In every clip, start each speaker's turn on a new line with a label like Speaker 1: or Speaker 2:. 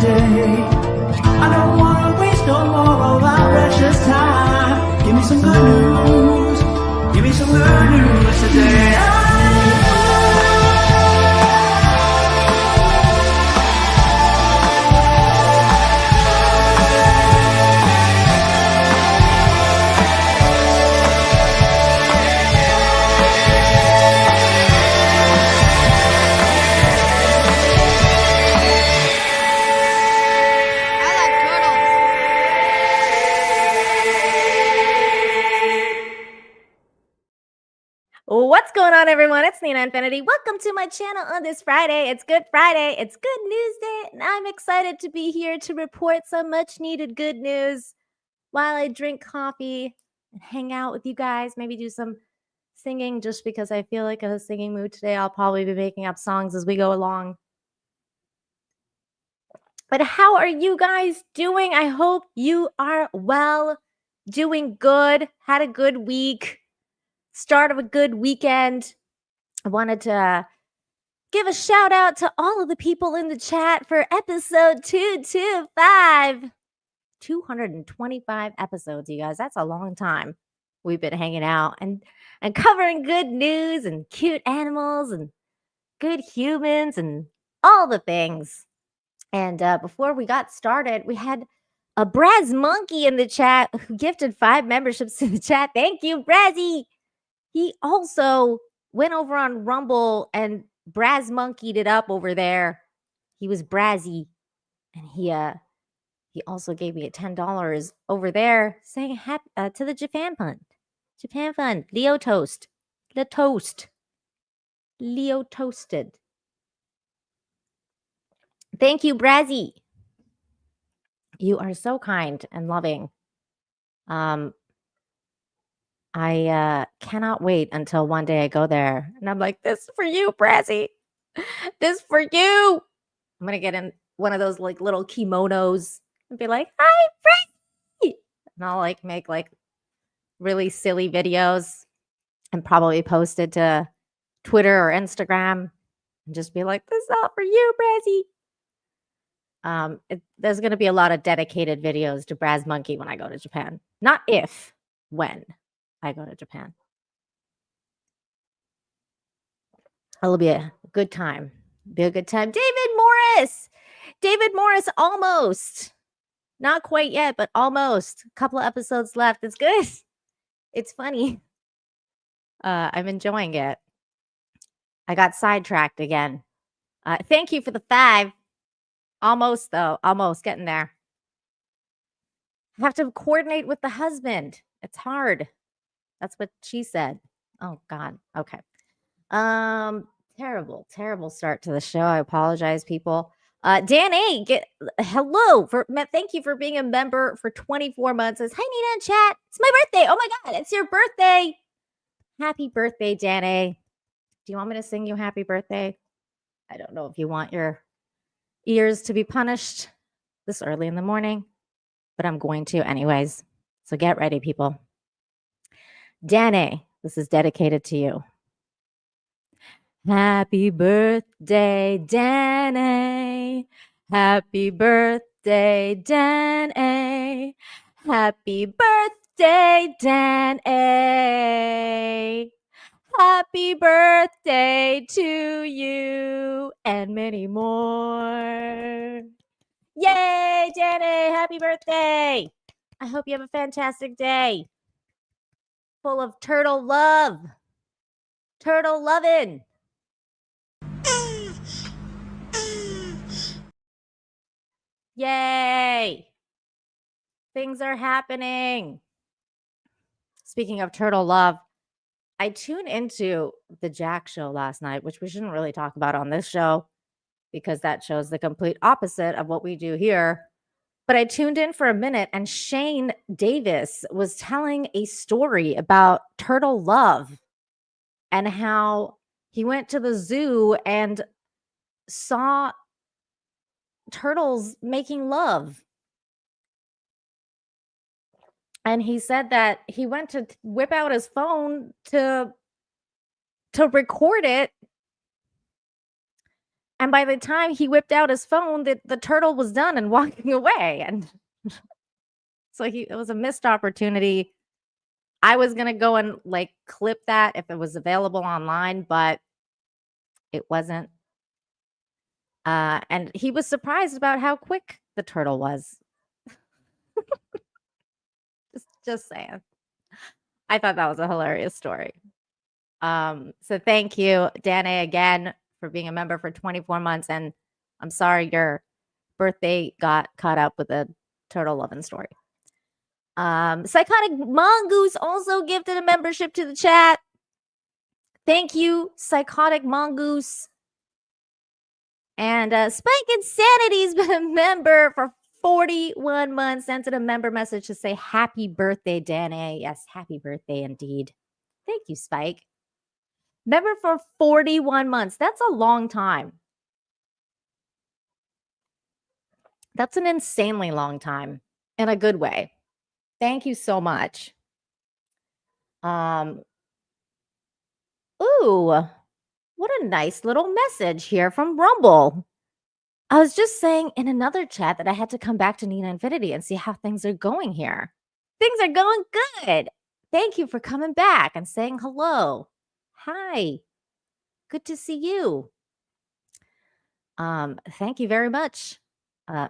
Speaker 1: today. I don't wanna waste no more of our precious time. Give me some good news. Give me some good news today.
Speaker 2: What's going on, everyone? It's Nina Infinity. Welcome to my channel on this Friday. It's Good Friday. It's Good News Day, and I'm excited to be here to report some much-needed good news while I drink coffee and hang out with you guys. Maybe do some singing just because I feel like in a singing mood today. I'll probably be making up songs as we go along. But how are you guys doing? I hope you are well, doing good, had a good week. Start of a good weekend. I wanted to give a shout out to all of the people in the chat for episode 225. 225 episodes, you guys. That's a long time we've been hanging out and covering good news and cute animals and good humans and all the things. And before we got started, we had a Braz Monkey in the chat who gifted 5 memberships to the chat. Thank you, Brazzy. He also went over on Rumble and Braz monkeyed it up over there. He was Brazzy. And he also gave me a $10 over there saying to the Japan Fund. Japan Fund. Leo Toast. The toast. Leo Toasted. Thank you, Brazzy. You are so kind and loving. I cannot wait until one day I go there and I'm like, this is for you, Brazzy. This for you. I'm going to get in one of those like little kimonos and be like, hi, Brazzy. And I'll like make like really silly videos and probably post it to Twitter or Instagram and just be like, this is all for you, Brazzy. There's going to be a lot of dedicated videos to Braz Monkey when I go to Japan. Not if, when I go to Japan. It'll be a good time. Be a good time. David Morris. David Morris, almost. Not quite yet, but almost. A couple of episodes left. It's good. It's funny. I'm enjoying it. I got sidetracked again. Thank you for the 5. Almost, though. Almost getting there. I have to coordinate with the husband. It's hard. That's what she said. Oh, God. Okay. Terrible start to the show. I apologize, people. Dan A, hello. Thank you for being a member for 24 months. Says, hi, Nina in chat. It's my birthday. Oh, my God. It's your birthday. Happy birthday, Dan A. Do you want me to sing you happy birthday? I don't know if you want your ears to be punished this early in the morning, but I'm going to anyways. So get ready, people. Danny, this is dedicated to you. Happy birthday, Danny. Happy birthday, Danny. Happy birthday, Danny. Happy birthday to you and many more. Yay, Danny. Happy birthday. I hope you have a fantastic day. Full of turtle love. Turtle lovin'. Yay. Things are happening. Speaking of turtle love, I tuned into the Jack show last night, which we shouldn't really talk about on this show because that shows the complete opposite of what we do here. But I tuned in for a minute and Shane Davis was telling a story about turtle love and how he went to the zoo and saw turtles making love. And he said that he went to whip out his phone to record it. And by the time he whipped out his phone, the turtle was done and walking away. And so it was a missed opportunity. I was going to go and like clip that if it was available online, but it wasn't. And he was surprised about how quick the turtle was. Just saying. I thought that was a hilarious story. So thank you, Danae, again for being a member for 24 months. And I'm sorry your birthday got caught up with a turtle loving story. Psychotic Mongoose also gifted a membership to the chat. Thank you, Psychotic Mongoose. And Spike Insanity's been a member for 41 months. Sent it a member message to say happy birthday, Danae. Yes, happy birthday indeed. Thank you, Spike. Member for 41 months. That's a long time. That's an insanely long time in a good way. Thank you so much. Ooh, what a nice little message here from Rumble. I was just saying in another chat that I had to come back to Nina Infinity and see how things are going here. Things are going good. Thank you for coming back and saying hello. Hi. Good to see you. Thank you very much.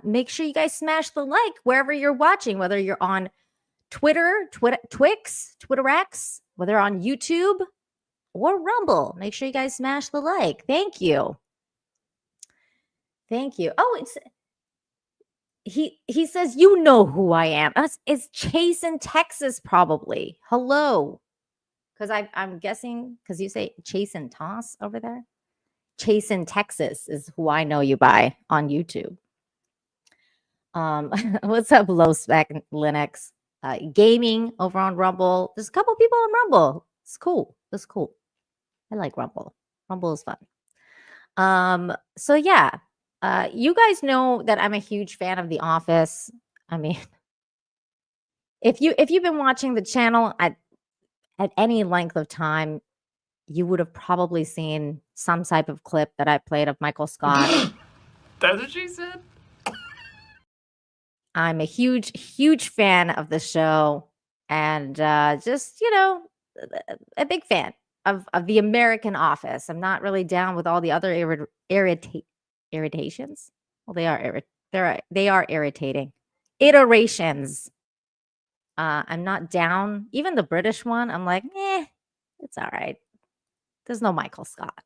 Speaker 2: Make sure you guys smash the like wherever you're watching, whether you're on Twitter, Twix, TwitterX, whether on YouTube or Rumble. Make sure you guys smash the like. Thank you. Thank you. Oh, he says, you know who I am. It's Chase in Texas, probably. Hello. Because I'm guessing, because you say Chase and Toss over there. Chase in Texas is who I know you by on YouTube. What's up, Low Spec Linux? Gaming over on Rumble. There's a couple people on Rumble. It's cool. It's cool. I like Rumble. Rumble is fun. So yeah, you guys know that I'm a huge fan of The Office. I mean, if you've been watching the channel at any length of time, you would have probably seen some type of clip that I played of Michael Scott.
Speaker 3: That's what she said.
Speaker 2: I'm a huge fan of the show, and just a big fan of the American Office. I'm not really down with all the other irritations. Well, they are irritating iterations. I'm not down. Even the British one, I'm like, it's all right. There's no Michael Scott.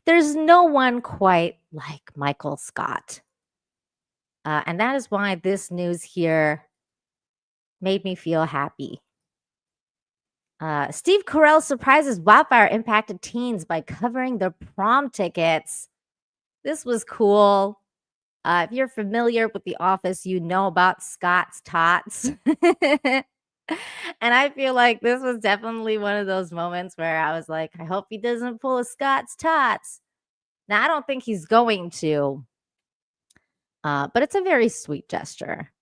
Speaker 2: There's no one quite like Michael Scott. And that is why this news here made me feel happy. Steve Carell surprises wildfire impacted teens by covering their prom tickets. This was cool. If you're familiar with The Office, you know about Scott's Tots. And I feel like this was definitely one of those moments where I was like, I hope he doesn't pull a Scott's Tots. Now, I don't think he's going to. But it's a very sweet gesture.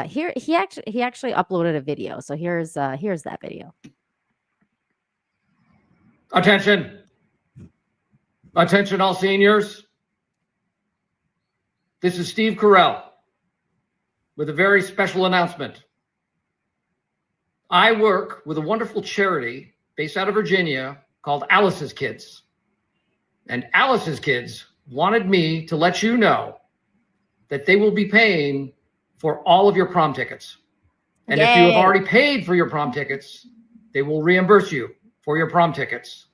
Speaker 2: Here he actually uploaded a video. So here's that video.
Speaker 4: Attention all seniors. This is Steve Carell with a very special announcement. I work with a wonderful charity based out of Virginia called Alice's Kids. And Alice's Kids wanted me to let you know that they will be paying for all of your prom tickets. And if you have already paid for your prom tickets, they will reimburse you for your prom tickets.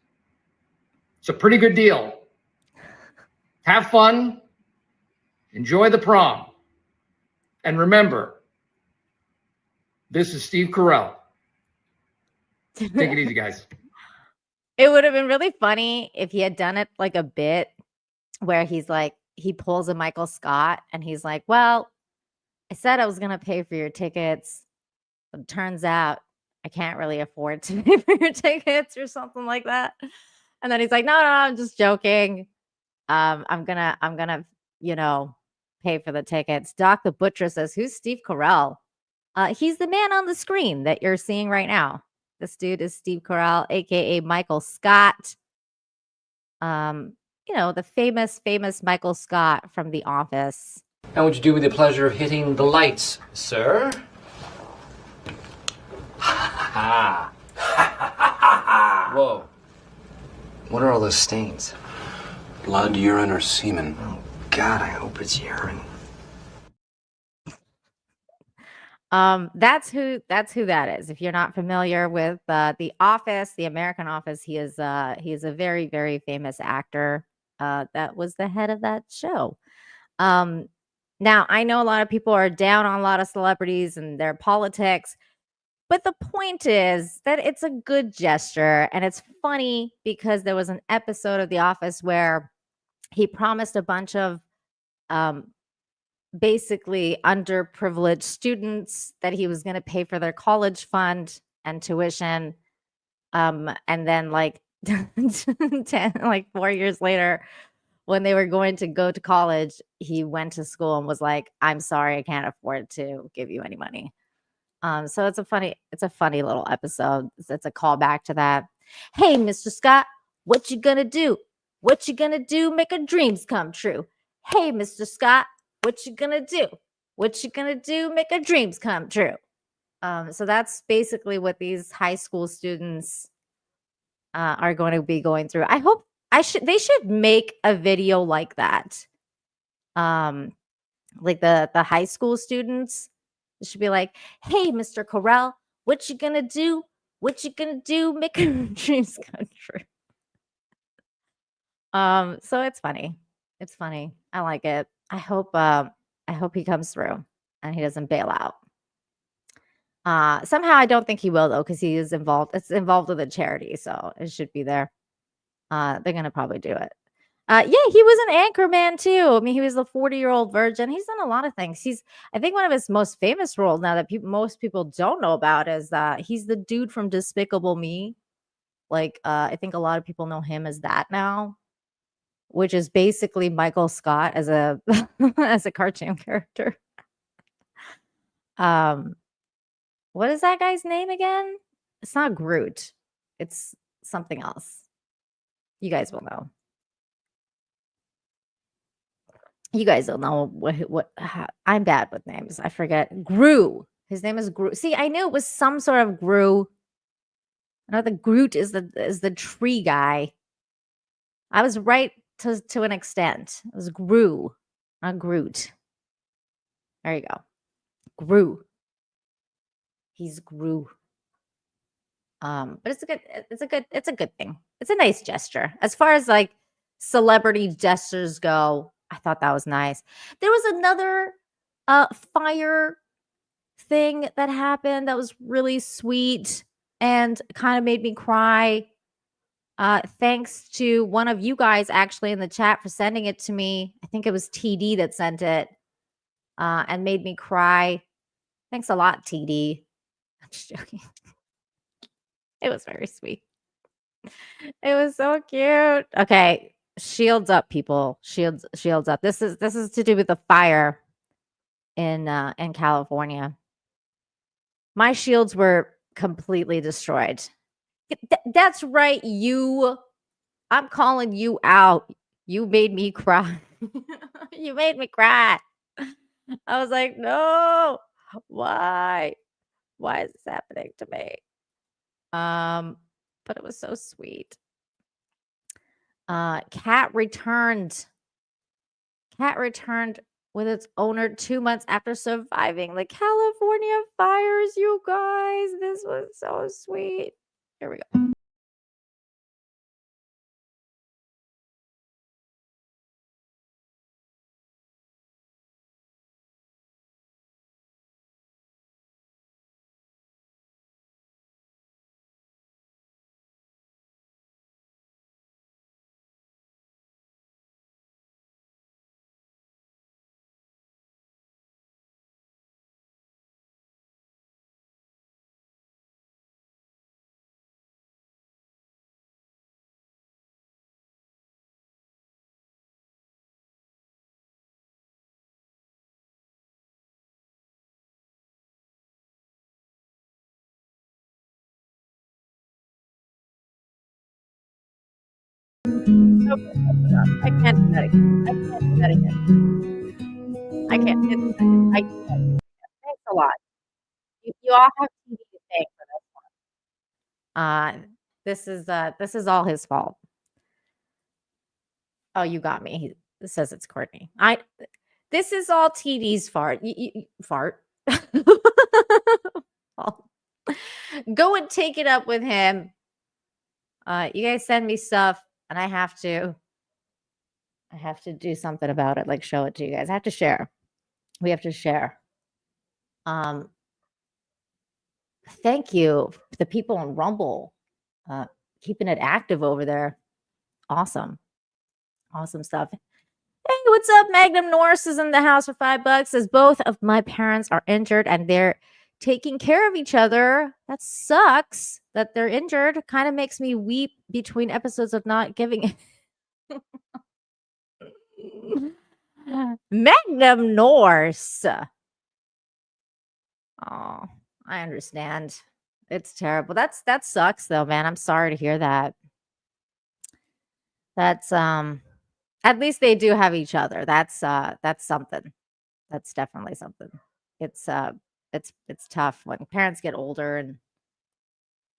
Speaker 4: It's a pretty good deal. Have fun. Enjoy the prom. And remember, this is Steve Carell. Take it easy, guys.
Speaker 2: It would have been really funny if he had done it like a bit where he's like, he pulls a Michael Scott and he's like, well, I said I was going to pay for your tickets, but it turns out I can't really afford to pay for your tickets or something like that. And then he's like, no, I'm just joking. I'm gonna, pay for the tickets. Doc the Butcher says, who's Steve Carell? He's the man on the screen that you're seeing right now. This dude is Steve Carell, aka Michael Scott. the famous Michael Scott from The Office.
Speaker 5: How would you do with the pleasure of hitting the lights, sir? Ha ha. Whoa.
Speaker 6: What are all those stains?
Speaker 7: Blood, urine, or semen?
Speaker 6: Oh, God, I hope it's urine.
Speaker 2: That's who that is. If you're not familiar with The Office, the American Office, he is a very, very famous actor that was the head of that show. Now, I know a lot of people are down on a lot of celebrities and their politics, but the point is that it's a good gesture, and it's funny because there was an episode of The Office where he promised a bunch of basically underprivileged students that he was going to pay for their college fund and tuition. And then like 4 years later, when they were going to go to college, he went to school and was like, "I'm sorry, I can't afford to give you any money." So it's a funny little episode. It's a callback to that. "Hey, Mr. Scott, what you gonna do? What you gonna do? Make our dreams come true. Hey, Mr. Scott, what you gonna do? What you gonna do? Make our dreams come true." So that's basically what these high school students are going to be going through. I hope they should make a video like that. Like the high school students, it should be like, "Hey, Mr. Carell, what you gonna do? What you gonna do? Make our dreams come true." So it's funny. It's funny. I like it. I hope he comes through and he doesn't bail out. Somehow I don't think he will though, because he is involved. It's involved with a charity, so it should be there. They're gonna probably do it. Yeah, he was an anchor man too. I mean, he was the 40-year-old virgin. He's done a lot of things. I think one of his most famous roles now that most people don't know about is that he's the dude from Despicable Me. Like, I think a lot of people know him as that now, which is basically Michael Scott as a as a cartoon character. What is that guy's name again? It's not Groot. It's something else. You guys will know. You guys don't know I'm bad with names. I forget. Gru. His name is Gru. See, I knew it was some sort of Gru. I know the Groot is the tree guy. I was right to an extent. It was Gru, not Groot. There you go. Gru. He's Gru. But it's a good thing. It's a nice gesture. As far as like celebrity gestures go, I thought that was nice. There was another fire thing that happened that was really sweet and kind of made me cry. Thanks to one of you guys actually in the chat for sending it to me. I think it was TD that sent it and made me cry. Thanks a lot, TD. I'm just joking. It was very sweet. It was so cute. Okay, shields up, people. Shields up. This is to do with the fire in California. My shields were completely destroyed. That's right, you. I'm calling you out. You made me cry. You made me cry. I was like, no. Why? Why is this happening to me? But it was so sweet. Cat returned with its owner 2 months after surviving the California fires, you guys. This was so sweet. Here we go. Okay, that's enough. I can't do that again. I can't do that again. I can't. I can't do that again. Thanks a lot. You all have TV to thank for this one. This is all his fault. Oh, you got me. It says it's Courtney. This is all TD's fart. Fart. Go and take it up with him. You guys send me stuff, and I have to do something about it, like show it to you guys. I have to share. We have to share. Thank you, the people on Rumble, keeping it active over there. Awesome stuff. Hey, what's up? Magnum Norris is in the house for $5. Says both of my parents are injured and they're taking care of each other. That sucks that they're injured. Kind of makes me weep between episodes of not giving. Magnum Norse. Oh, I understand. It's terrible. That sucks though, man. I'm sorry to hear that. That's at least they do have each other. That's something. That's definitely something. It's tough when parents get older and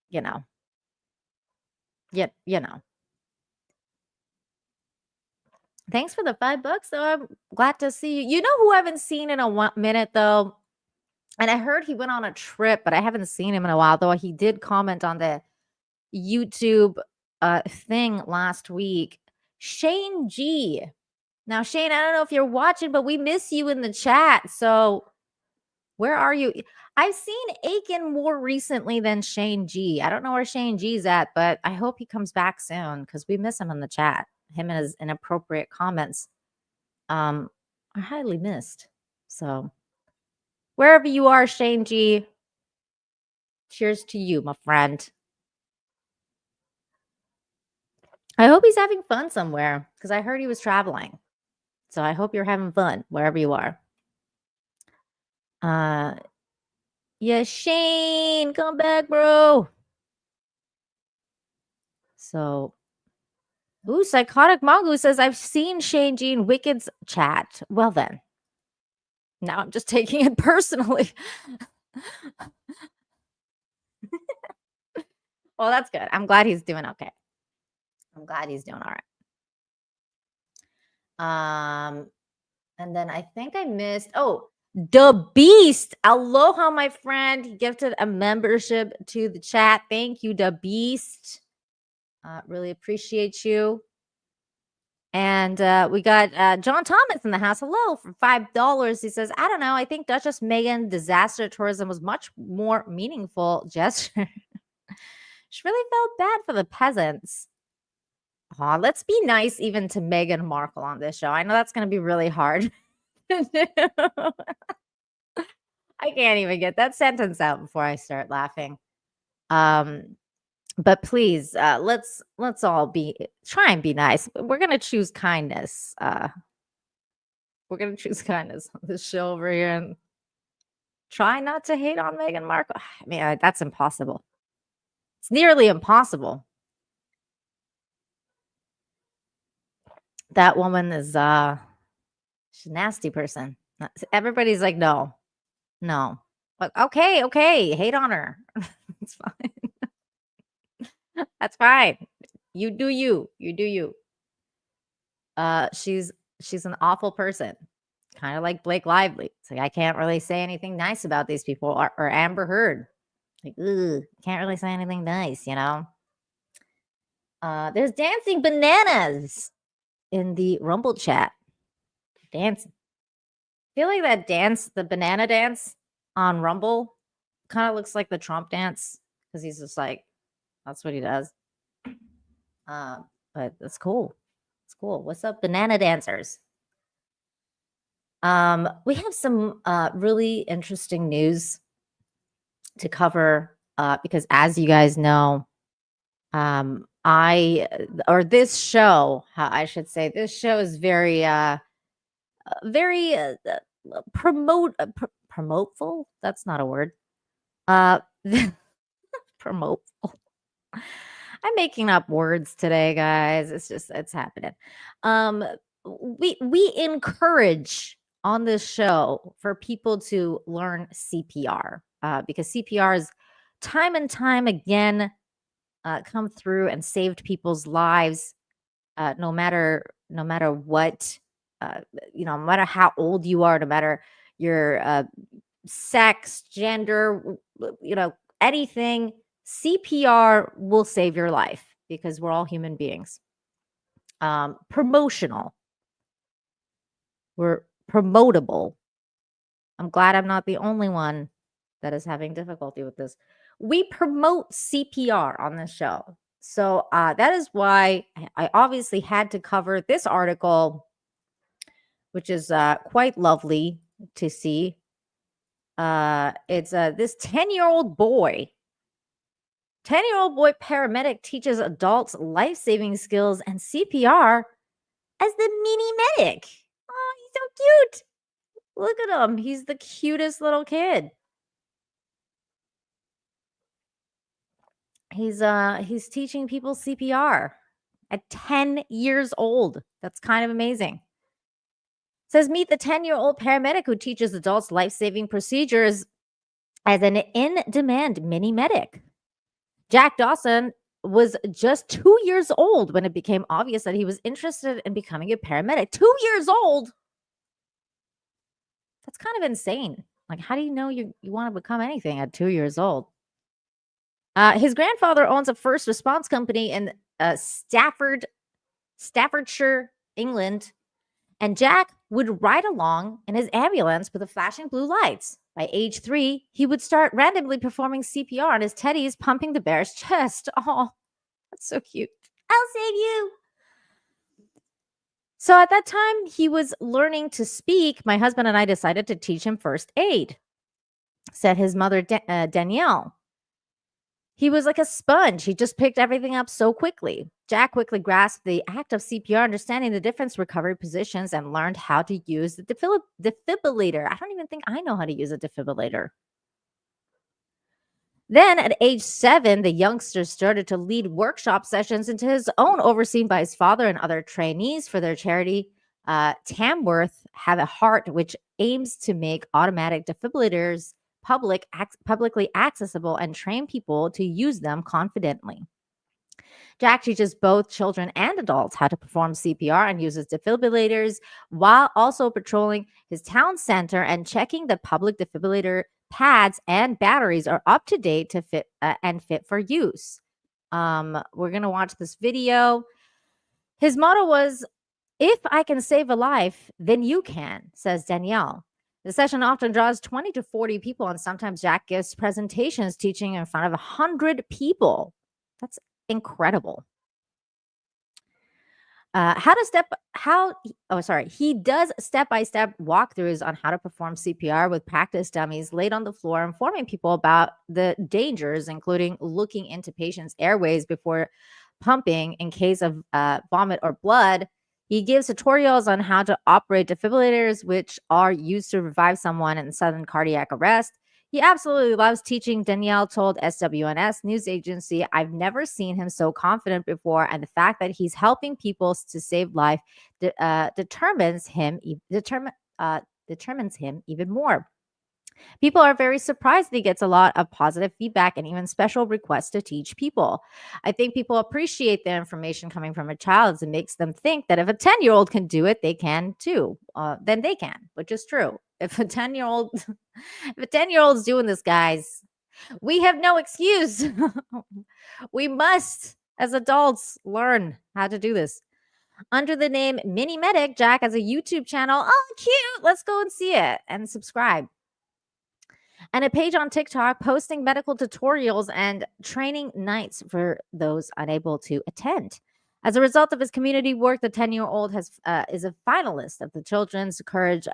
Speaker 2: you know. Thanks for the $5 though. I'm glad to see you. You know who I haven't seen in a minute though? And I heard he went on a trip, but I haven't seen him in a while, though he did comment on the YouTube thing last week. Shane G. Now, Shane, I don't know if you're watching, but we miss you in the chat. So where are you? I've seen Aiken more recently than Shane G. I don't know where Shane G's at, but I hope he comes back soon because we miss him in the chat. Him and his inappropriate comments are highly missed. So wherever you are, Shane G, cheers to you, my friend. I hope he's having fun somewhere because I heard he was traveling. So I hope you're having fun wherever you are. Yeah, Shane, come back, bro. So, Psychotic Mongoose says, I've seen Shane G in Wicked's chat. Well then. Now I'm just taking it personally. Well, that's good. I'm glad he's doing okay. I'm glad he's doing all right. And then I think I missed. Oh, the Beast. Aloha, my friend. He gifted a membership to the chat. Thank you, the Beast. Really appreciate you. And we got John Thomas in the house. Hello, for $5. He says, I don't know. I think Duchess Meghan disaster tourism was much more meaningful gesture. She really felt bad for the peasants. Let's be nice even to Meghan Markle on this show. I know that's going to be really hard. I can't even get that sentence out before I start laughing. But please, let's all try and be nice. We're going to choose kindness. We're going to choose kindness on this show over here and try not to hate on Meghan Markle. I mean, that's impossible. It's nearly impossible. That woman is she's a nasty person. Everybody's like, no. But okay, hate on her. It's fine. That's fine. You do you. She's an awful person. Kind of like Blake Lively. It's like I can't really say anything nice about these people or Amber Heard. Like, can't really say anything nice, you know. There's dancing bananas in the Rumble chat. Dancing. I feel like that dance, the banana dance on Rumble, kind of looks like the Trump dance because he's just like, that's what he does. But it's cool. It's cool. What's up, banana dancers? We have some really interesting news to cover because, as you guys know, this show is very promoteful. That's not a word. Promoteful. I'm making up words today, guys. It's happening. We encourage on this show for people to learn CPR because CPR is time and time again come through and saved people's lives. No matter what, no matter how old you are, no matter your sex, gender, anything, CPR will save your life because we're all human beings. Promotional. We're promotable. I'm glad I'm not the only one that is having difficulty with this. We promote CPR on this show. So that is why I obviously had to cover this article, which is quite lovely to see. It's this 10-year-old boy. 10-year-old boy paramedic teaches adults life-saving skills and CPR as the mini medic. Oh, he's so cute. Look at him. He's the cutest little kid. He's teaching people CPR at 10 years old. That's kind of amazing. It says meet the 10-year-old paramedic who teaches adults life-saving procedures as an in-demand mini medic. Jack Dawson was just 2 years old when it became obvious that he was interested in becoming a paramedic. 2 years old. That's kind of insane. Like, how do you know you want to become anything at 2 years old? His grandfather owns a first response company in Staffordshire, England, and Jack would ride along in his ambulance with the flashing blue lights. By age 3, he would start randomly performing CPR on his teddies, pumping the bear's chest. Oh, that's so cute. I'll save you. So at that time, he was learning to speak. My husband and I decided to teach him first aid, said his mother, Danielle. He was like a sponge. He just picked everything up so quickly. Jack quickly grasped the act of CPR, understanding the different recovery positions, and learned how to use the defibrillator. I don't even think I know how to use a defibrillator. Then at age 7, the youngster started to lead workshop sessions into his own, overseen by his father and other trainees for their charity. Tamworth Have a Heart, which aims to make automatic defibrillators publicly accessible and train people to use them confidently. Jack teaches both children and adults how to perform CPR and uses defibrillators while also patrolling his town center and checking that public defibrillator pads and batteries are up to date to fit for use. We're going to watch this video. His motto was, "If I can save a life, then you can," says Danielle. The session often draws 20 to 40 people, and sometimes Jack gives presentations teaching in front of 100 people. That's incredible. He does step-by-step walkthroughs on how to perform CPR with practice dummies laid on the floor, informing people about the dangers, including looking into patients' airways before pumping in case of vomit or blood. He gives tutorials on how to operate defibrillators, which are used to revive someone in sudden cardiac arrest. He absolutely loves teaching, Danielle told SWNS news agency. "I've never seen him so confident before, and the fact that he's helping people to save life determines him even more. People are very surprised that he gets a lot of positive feedback and even special requests to teach people. I think people appreciate the information coming from a child. It makes them think that if a 10-year-old can do it, they can too. Then they can, which is true. If a 10-year-old is doing this, guys, we have no excuse. We must, as adults, learn how to do this." Under the name Mini Medic, Jack has a YouTube channel. Oh, cute. Let's go and see it and subscribe. And a page on TikTok posting medical tutorials and training nights for those unable to attend. As a result of his community work, the 10-year-old is a finalist of the Children's Courage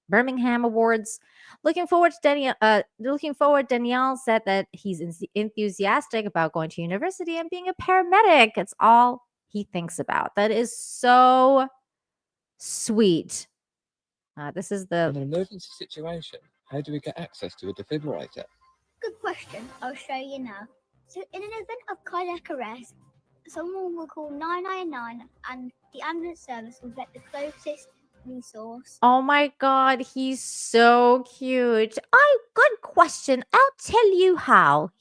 Speaker 2: Birmingham Awards. Looking forward, Danielle said that he's enthusiastic about going to university and being a paramedic. It's all he thinks about. That is so sweet. This is
Speaker 8: In
Speaker 2: the
Speaker 8: an emergency situation, how do we get access to a defibrillator?
Speaker 9: Good question. I'll show you now.
Speaker 8: So in an event of cardiac arrest, someone will call 999 and the ambulance service will get the closest resource.
Speaker 2: Oh my god, he's so cute. Oh, good question. I'll tell you how.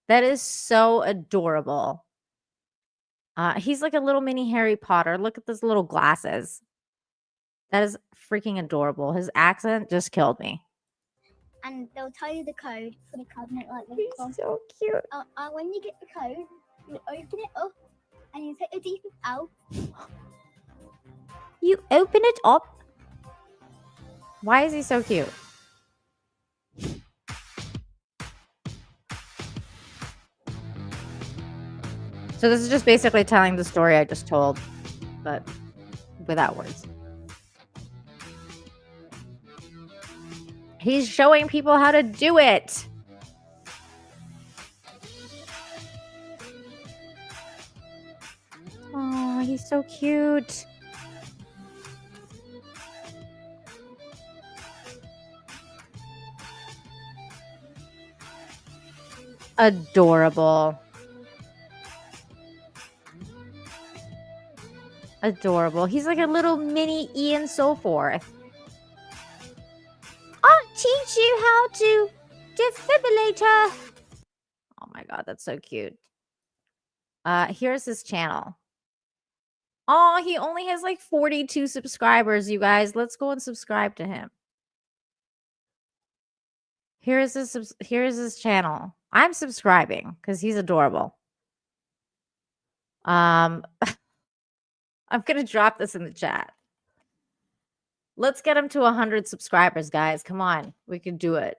Speaker 2: That is so adorable. He's like a little mini Harry Potter. Look at those little glasses. That is freaking adorable. His accent just killed me.
Speaker 8: And they'll tell you the code for the cabinet like this.
Speaker 2: He's so cute.
Speaker 8: When you get the code, you open it up and you take the defect out.
Speaker 2: You open it up. Why is he so cute? So this is just basically telling the story I just told, but without words. He's showing people how to do it. Oh, he's so cute. Adorable. Adorable. He's like a little mini Ian so forth. I'll teach you how to defibrillator. Oh my god, that's so cute. Here's his channel. Oh, he only has like 42 subscribers, you guys. Let's go and subscribe to him. Here's his channel. I'm subscribing because he's adorable. I'm gonna drop this in the chat. Let's get him to 100 subscribers, guys. Come on, we can do it.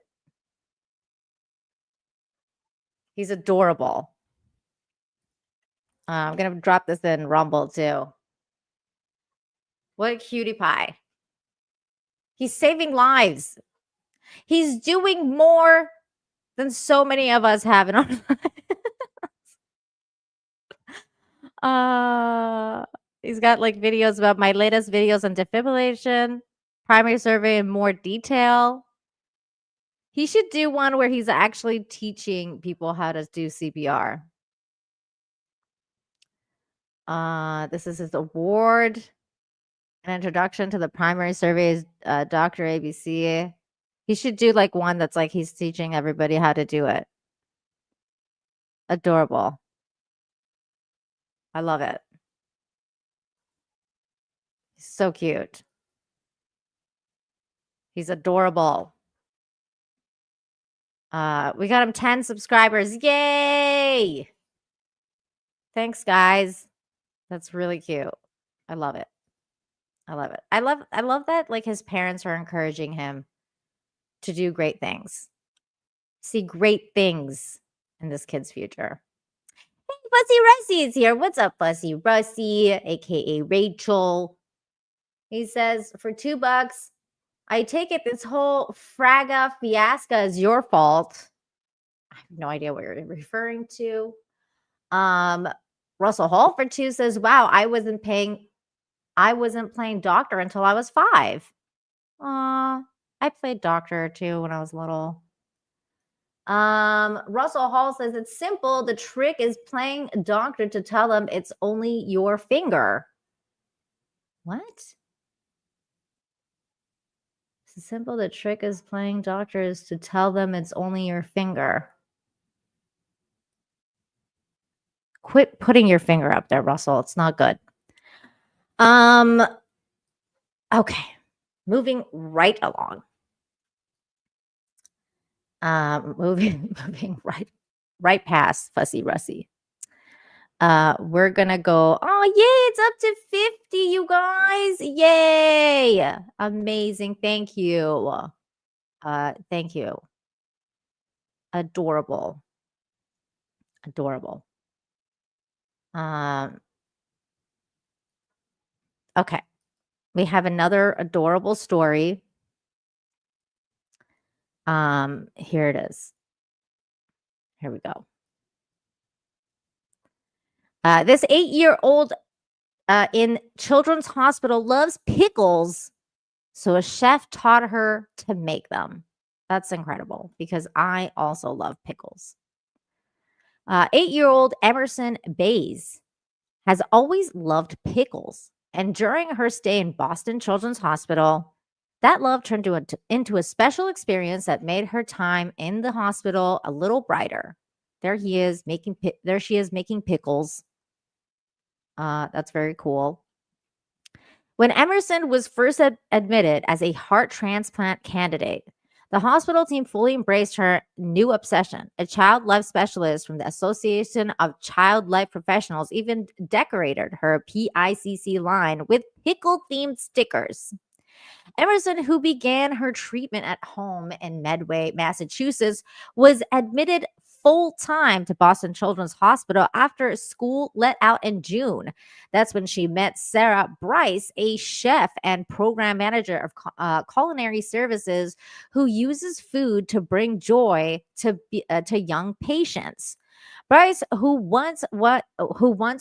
Speaker 2: He's adorable. I'm gonna drop this in Rumble too. What a cutie pie. He's saving lives. He's doing more than so many of us have in our lives. He's got like videos about my latest videos on defibrillation, primary survey in more detail. He should do one where he's actually teaching people how to do CPR. This is his award. An introduction to the primary surveys, Dr. ABC. He should do like one that's like he's teaching everybody how to do it. Adorable. I love it. He's so cute. He's adorable. We got him 10 subscribers. Yay! Thanks, guys. That's really cute. I love it. I love it. I love that like his parents are encouraging him to do great things. See great things in this kid's future. Hey, Fussy Rusty is here. What's up, Fussy Rusty, aka Rachel? He says, for $2, I take it this whole Fraga fiasco is your fault. I have no idea what you're referring to. Russell Hall for 2 says, wow, I wasn't playing doctor until I was 5. I played doctor too when I was little. Russell Hall says it's simple. The trick is playing doctor to tell them it's only your finger. What? It's simple. The trick is playing doctor is to tell them it's only your finger. Quit putting your finger up there, Russell. It's not good. Okay. Moving right along. Moving right past Fussy Rusty. We're gonna go. Oh, yay! It's up to 50, you guys! Yay! Amazing. Thank you. Thank you. Adorable. Adorable. Okay. We have another adorable story. Here it is. Here we go. This 8-year-old in Children's Hospital loves pickles, so a chef taught her to make them. That's incredible because I also love pickles. 8-year-old Emerson Bays has always loved pickles. And during her stay in Boston Children's Hospital, that love turned into a special experience that made her time in the hospital a little brighter. There she is making pickles. That's very cool. When Emerson was first admitted as a heart transplant candidate, the hospital team fully embraced her new obsession. A child life specialist from the Association of Child Life Professionals even decorated her PICC line with pickle-themed stickers. Emerson, who began her treatment at home in Medway, Massachusetts, was admitted full-time to Boston Children's Hospital after school let out in June. That's when she met Sarah Bryce, a chef and program manager of culinary services who uses food to bring joy to young patients. Bryce, who once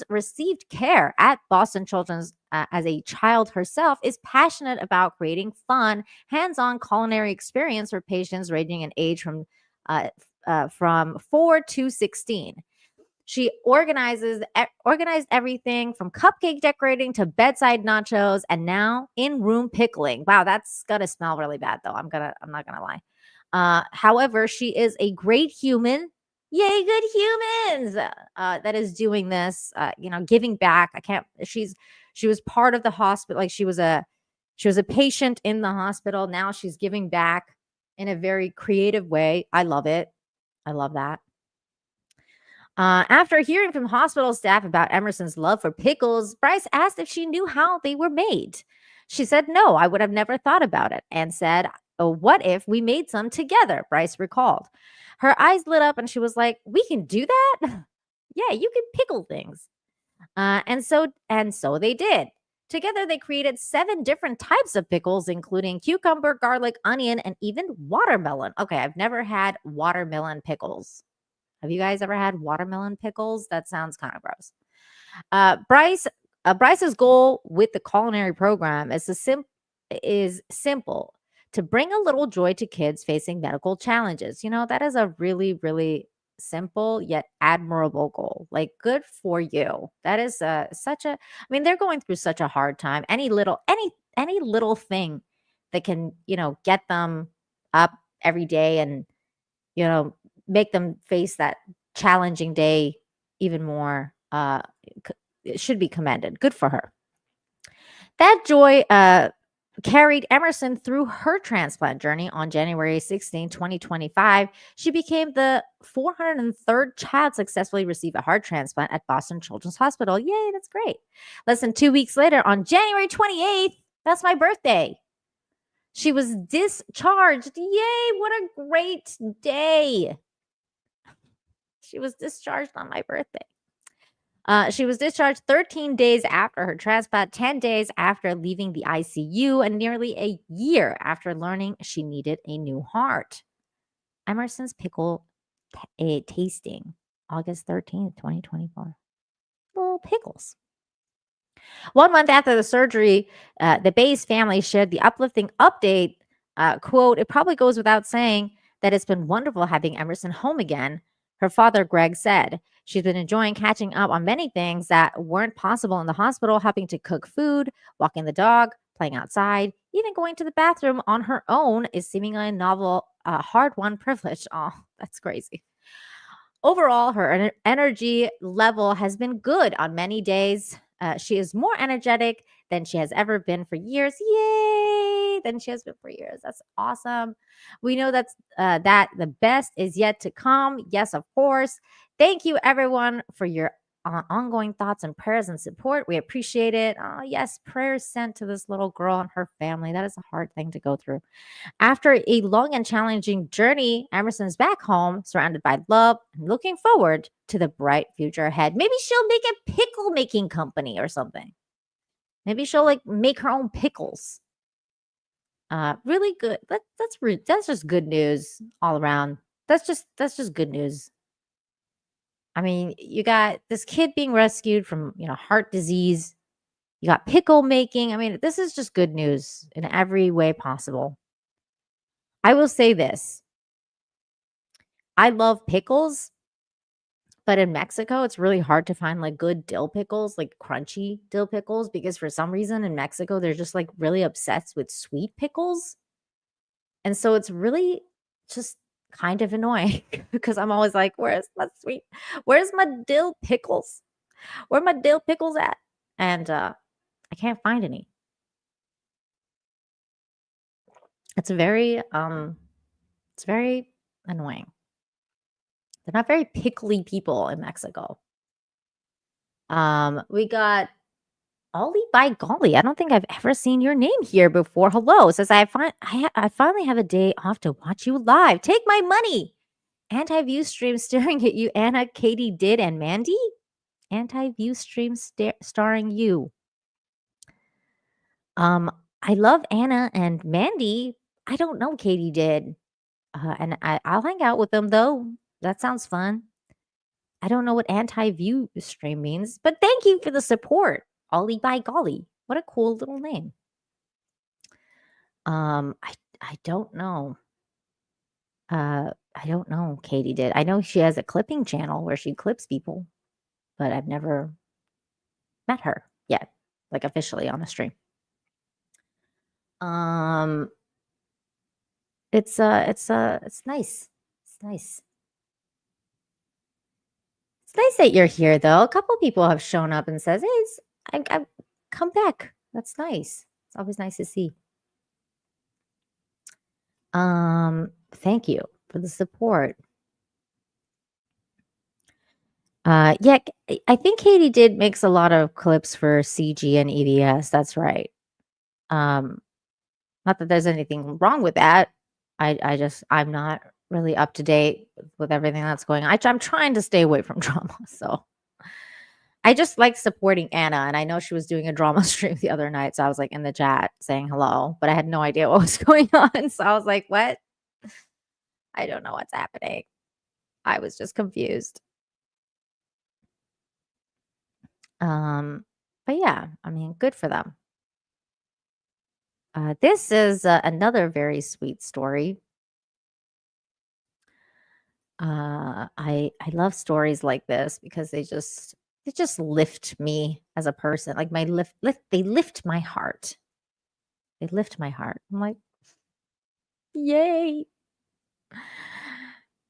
Speaker 2: received care at Boston Children's as a child herself, is passionate about creating fun, hands-on culinary experience for patients ranging in age from 4 to 16. She organized everything from cupcake decorating to bedside nachos and now in-room pickling. Wow, that's gonna smell really bad though. I'm not gonna lie. However, she is a great human. Yay, good humans! That is doing this. Giving back. She was part of the hospital. Like she was a patient in the hospital. Now she's giving back in a very creative way. I love it. I love that. After hearing from hospital staff about Emerson's love for pickles, Bryce asked if she knew how they were made. She said, "No, I would have never thought about it," and said, "Oh, what if we made some together?" Bryce recalled. Her eyes lit up and she was like, "We can do that?" Yeah, you can pickle things. And so they did. Together, they created 7 different types of pickles, including cucumber, garlic, onion, and even watermelon. Okay, I've never had watermelon pickles. Have you guys ever had watermelon pickles? That sounds kind of gross. Bryce's goal with the culinary program is simple: to bring a little joy to kids facing medical challenges. That is a really, really simple yet admirable goal. Like, good for you. That is they're going through such a hard time. Any little thing that can, get them up every day and, make them face that challenging day even more, it should be commended. Good for her. That joy carried Emerson through her transplant journey. On January 16, 2025, she became the 403rd child successfully receive a heart transplant at Boston Children's Hospital. Yay, that's great. Less than 2 weeks later, on January 28th, that's my birthday, she was discharged. Yay, what a great day. She was discharged on my birthday. She was discharged 13 days after her transplant, 10 days after leaving the ICU, and nearly a year after learning she needed a new heart. Emerson's pickle tasting, August 13th, 2024. Little pickles. 1 month after the surgery, the Bays family shared the uplifting update. Quote, "It probably goes without saying that it's been wonderful having Emerson home again," her father, Greg, said. "She's been enjoying catching up on many things that weren't possible in the hospital, helping to cook food, walking the dog, playing outside, even going to the bathroom on her own is seemingly a novel, hard-won privilege." Oh, that's crazy. Overall, her energy level has been good on many days. She is more energetic than she has ever been for years. Yay! Than she has been for years. That's awesome. We know that the best is yet to come. Yes, of course. Thank you, everyone, for your ongoing thoughts and prayers and support. We appreciate it. Oh, yes, prayers sent to this little girl and her family. That is a hard thing to go through. After a long and challenging journey, Emerson's back home, surrounded by love, and looking forward to the bright future ahead. Maybe she'll make a pickle making company or something. Maybe she'll make her own pickles. Really good. That's just good news all around. That's just good news. I mean, you got this kid being rescued from, heart disease. You got pickle making. I mean, this is just good news in every way possible. I will say this. I love pickles, But in Mexico, it's really hard to find like good dill pickles, like crunchy dill pickles, because for some reason in Mexico, they're just like really obsessed with sweet pickles. And so it's really just kind of annoying because I'm always like, where's my dill pickles? Where are my dill pickles at? And I can't find any. It's very annoying. They're not very pickly people in Mexico. We got Ollie by golly. I don't think I've ever seen your name here before. Hello. It says I finally have a day off to watch you live. Take my money. Anti-view stream staring at you, Anna, Katie did, and Mandy. Anti-view stream starring you. I love Anna and Mandy. I don't know Katie did. And I'll hang out with them though. That sounds fun. I don't know what anti-view stream means, but thank you for the support. Ollie by golly. What a cool little name. I don't know. I don't know Katie did. I know she has a clipping channel where she clips people, but I've never met her yet, like officially on the stream. It's nice. It's nice. It's nice that you're here though. A couple people have shown up and says, "Hey, I come back." That's nice. It's always nice to see. Thank you for the support. Yeah, I think Katie did makes a lot of clips for CG and EVS. That's right. Not that there's anything wrong with that. I'm not really up to date with everything that's going on. I'm trying to stay away from drama. So I just like supporting Anna. And I know she was doing a drama stream the other night. So I was like in the chat saying hello, but I had no idea what was going on. So I was like, what? I don't know what's happening. I was just confused. But yeah, I mean, good for them. This is another very sweet story. I love stories like this because they just lift me as a person. Like they lift my heart. They lift my heart. I'm like, yay.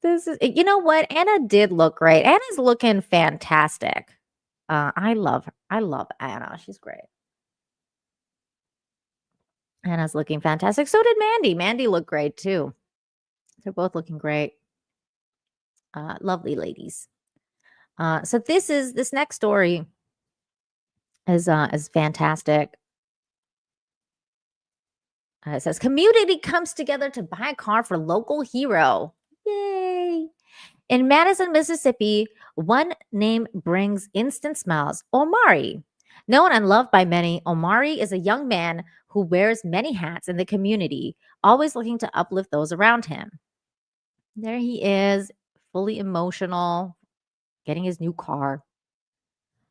Speaker 2: This is, you know what? Anna did look great. Anna's looking fantastic. I love her. I love Anna. She's great. Anna's looking fantastic. So did Mandy. Mandy looked great too. They're both looking great. Lovely ladies. So this next story is fantastic. It says community comes together to buy a car for local hero. Yay! In Madison, Mississippi, one name brings instant smiles. Omari. Known and loved by many, Omari is a young man who wears many hats in the community, always looking to uplift those around him. There he is, fully emotional, getting his new car.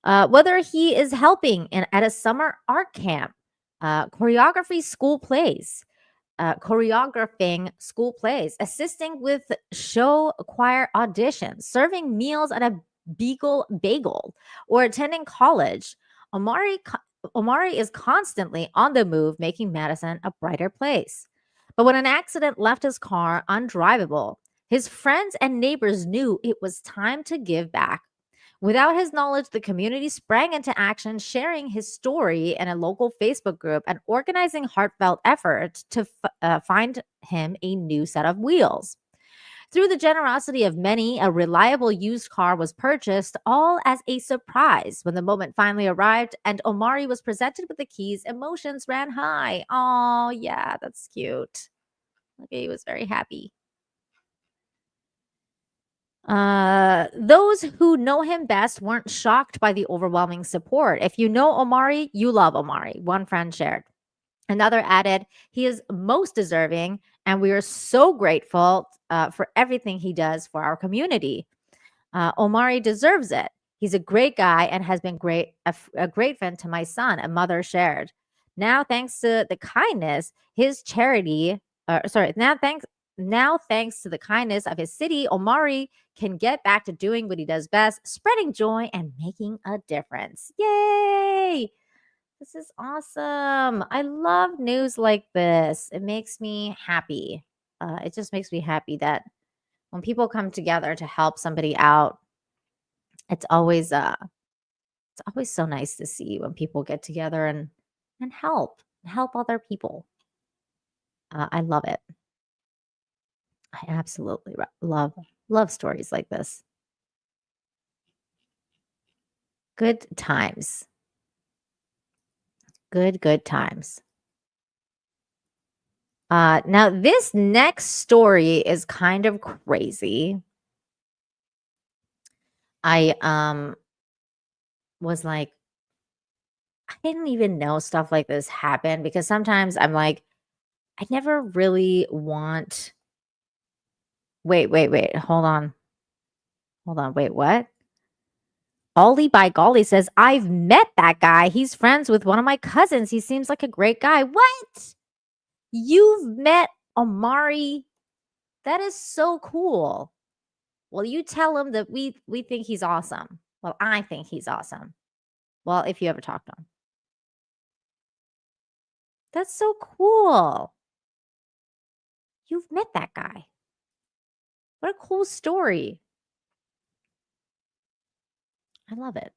Speaker 2: Whether he is helping at a summer art camp, choreographing school plays, assisting with show choir auditions, serving meals at a bagel, or attending college, Omari is constantly on the move, making Madison a brighter place. But when an accident left his car undrivable, his friends and neighbors knew it was time to give back. Without his knowledge, the community sprang into action, sharing his story in a local Facebook group and organizing heartfelt efforts to find him a new set of wheels. Through the generosity of many, a reliable used car was purchased, all as a surprise. When the moment finally arrived and Omari was presented with the keys, emotions ran high. Oh, yeah, that's cute. Okay, he was very happy. Those who know him best weren't shocked by the overwhelming support. If you know Omari, you love Omari, one friend shared. Another added, he is most deserving, and we are so grateful for everything he does for our community. Omari deserves it. He's a great guy and has been a great friend to my son, a mother shared. Now, thanks to the kindness, his charity, now, thanks to the kindness of his city, Omari can get back to doing what he does best, spreading joy and making a difference. Yay! This is awesome. I love news like this. It makes me happy. It just makes me happy that when people come together to help somebody out, it's always so nice to see when people get together and help other people. I love it. I absolutely love stories like this. Good times. Good times. Now this next story is kind of crazy. I was like, I didn't even know stuff like this happened, because sometimes I'm like, I never really want. Wait. Hold on. Wait, what? Ollie by golly says, I've met that guy. He's friends with one of my cousins. He seems like a great guy. What? You've met Omari? That is so cool. Well, you tell him that we think he's awesome. Well, I think he's awesome. Well, if you ever talk to him. That's so cool. You've met that guy. What a cool story. I love it.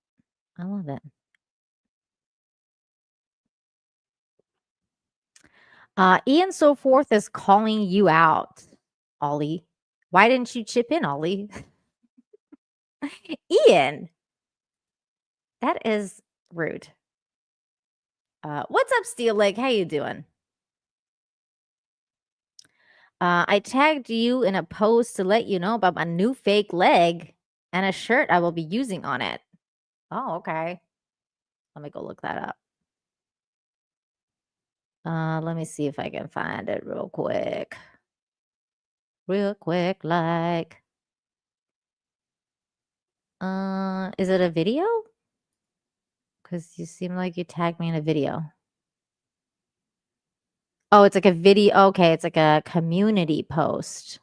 Speaker 2: Ian So Forth is calling you out, Ollie. Why didn't you chip in, Ollie? Ian, that is rude. What's up, Steel Leg? How you doing? I tagged you in a post to let you know about my new fake leg and a shirt I will be using on it. Oh, okay. Let me go look that up. Let me see if I can find it real quick. Like. Is it a video? Because you seem like you tagged me in a video. Oh, it's like a video. Okay, it's like a community post.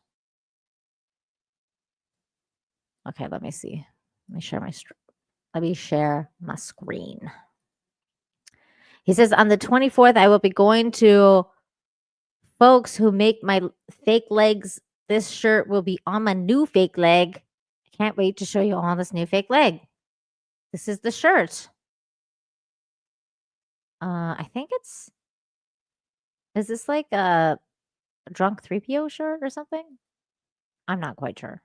Speaker 2: Okay, let me see. Let me share my screen. He says, on the 24th, I will be going to folks who make my fake legs. This shirt will be on my new fake leg. I can't wait to show you all this new fake leg. This is the shirt. I think is this like a drunk 3PO shirt or something? I'm not quite sure.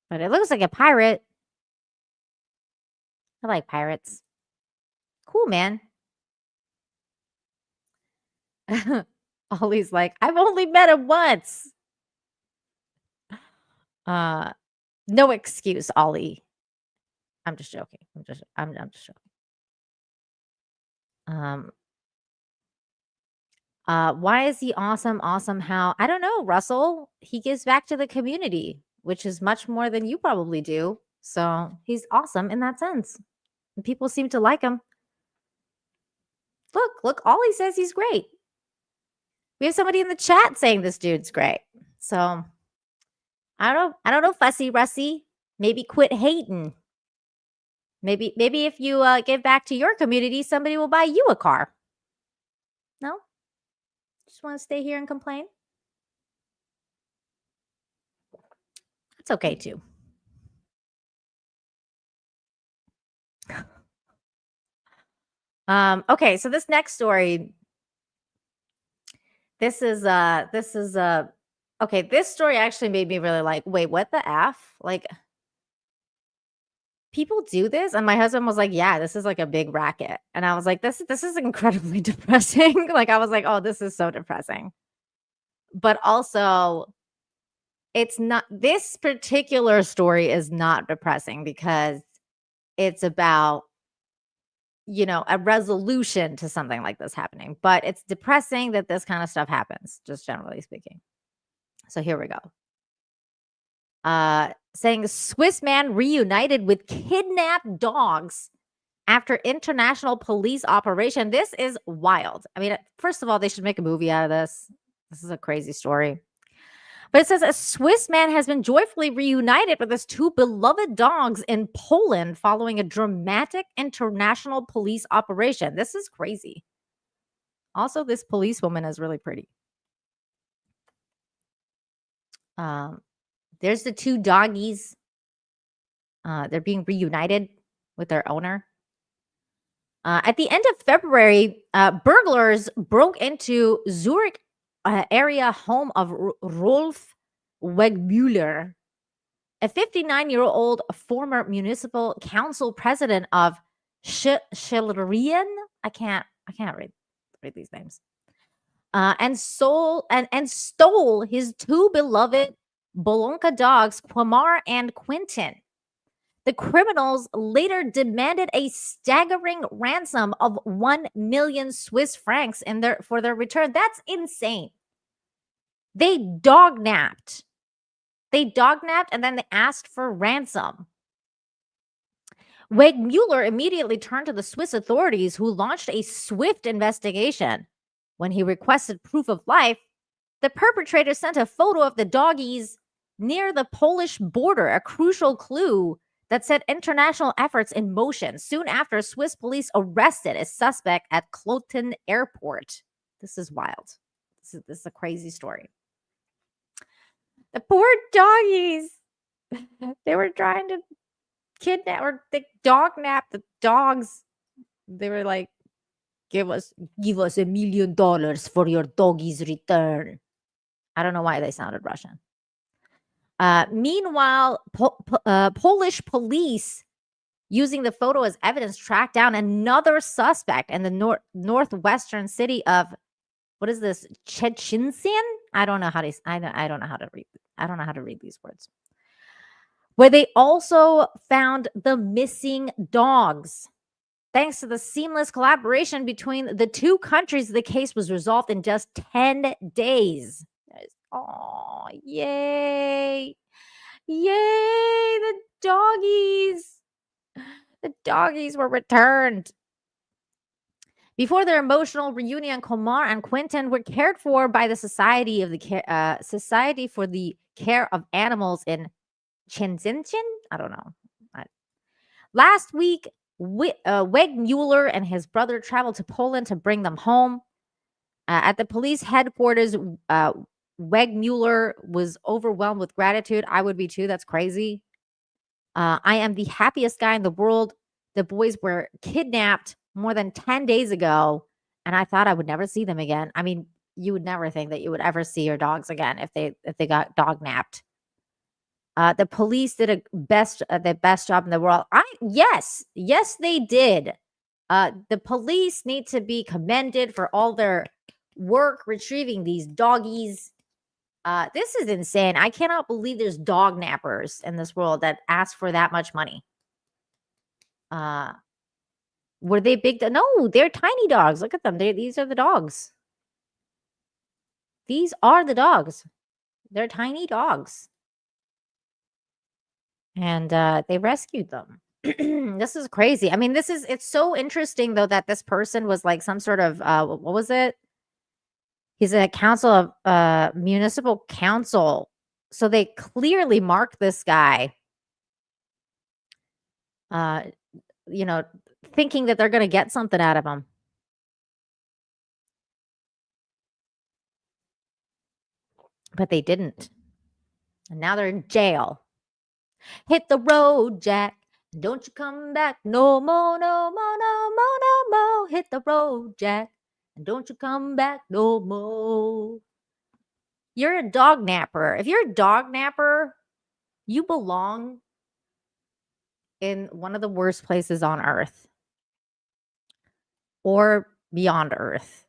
Speaker 2: But it looks like a pirate. I like pirates. Cool, man. Ollie's like, I've only met him once. No excuse, Ollie. I'm just joking. I'm just joking. Why is he awesome? Awesome how? I don't know, Russell. He gives back to the community, which is much more than you probably do. So he's awesome in that sense. And people seem to like him. Look, Ollie says he's great. We have somebody in the chat saying this dude's great. So I don't know, Fussy Russy. Maybe quit hating. Maybe if you give back to your community, somebody will buy you a car. No? Just want to stay here and complain? It's okay too. Okay, so this next story. This story actually made me really like, wait, what the F? Like, people do this? And my husband was like, yeah, this is like a big racket. And I was like, this is incredibly depressing. Like, I was like, oh, this is so depressing. But also, it's not, this particular story is not depressing because it's about, a resolution to something like this happening. But it's depressing that this kind of stuff happens, just generally speaking. So here we go. Saying Swiss man reunited with kidnapped dogs after international police operation. This is wild. I mean, first of all, they should make a movie out of this. This is a crazy story. But it says a Swiss man has been joyfully reunited with his 2 beloved dogs in Poland following a dramatic international police operation. This is crazy. Also, this policewoman is really pretty. There's the 2 doggies. They're being reunited with their owner. At the end of February, burglars broke into Zurich area home of Rolf Wegmüller, a 59-year-old former municipal council president of Schillerien. I can't read these names. And stole his 2 beloved Bolonka dogs, Omar and Quentin. The criminals later demanded a staggering ransom of 1 million Swiss francs for their return. That's insane. They dognapped. And then they asked for ransom. Wegmüller immediately turned to the Swiss authorities, who launched a swift investigation. When he requested proof of life, the perpetrator sent a photo of the doggies near the Polish border, a crucial clue that set international efforts in motion. Soon after, Swiss police arrested a suspect at Kloten Airport. This is wild. This is a crazy story. The poor doggies. They were trying to kidnap or dognap the dogs. They were like, give us $1 million for your doggies' return. I don't know why they sounded Russian. Meanwhile, Polish police, using the photo as evidence, tracked down another suspect in the northwestern city of, what is this, Chechinsin? I don't know how to read these words. Where they also found the missing dogs. Thanks to the seamless collaboration between the 2 countries, the case was resolved in just 10 days. Oh, yay. Yay, the doggies. The doggies were returned. Before their emotional reunion, Omar and Quentin were cared for by the Society for the Care of Animals in Shenzhen. I don't know. Last week, Wegmüller and his brother traveled to Poland to bring them home. At the police headquarters, Wegmüller was overwhelmed with gratitude. I would be too. That's crazy. I am the happiest guy in the world. The boys were kidnapped more than 10 days ago, and I thought I would never see them again. I mean, you would never think that you would ever see your dogs again if they got dognapped. The police did the best job in the world. Yes, they did. The police need to be commended for all their work retrieving these doggies. This is insane. I cannot believe there's dog nappers in this world that ask for that much money. Were they big? No, they're tiny dogs. Look at them. These are the dogs. These are the dogs. They're tiny dogs. And they rescued them. This is crazy. I mean, it's so interesting, though, that this person was like some sort of, what was it? He's a council of municipal council. So they clearly marked this guy, thinking that they're going to get something out of him. But they didn't. And now they're in jail. Hit the road, Jack. Don't you come back no more, no more, no more, no more. Hit the road, Jack. And don't you come back no more. You're a dog napper. If you're a dog napper, you belong in one of the worst places on earth. Or beyond earth.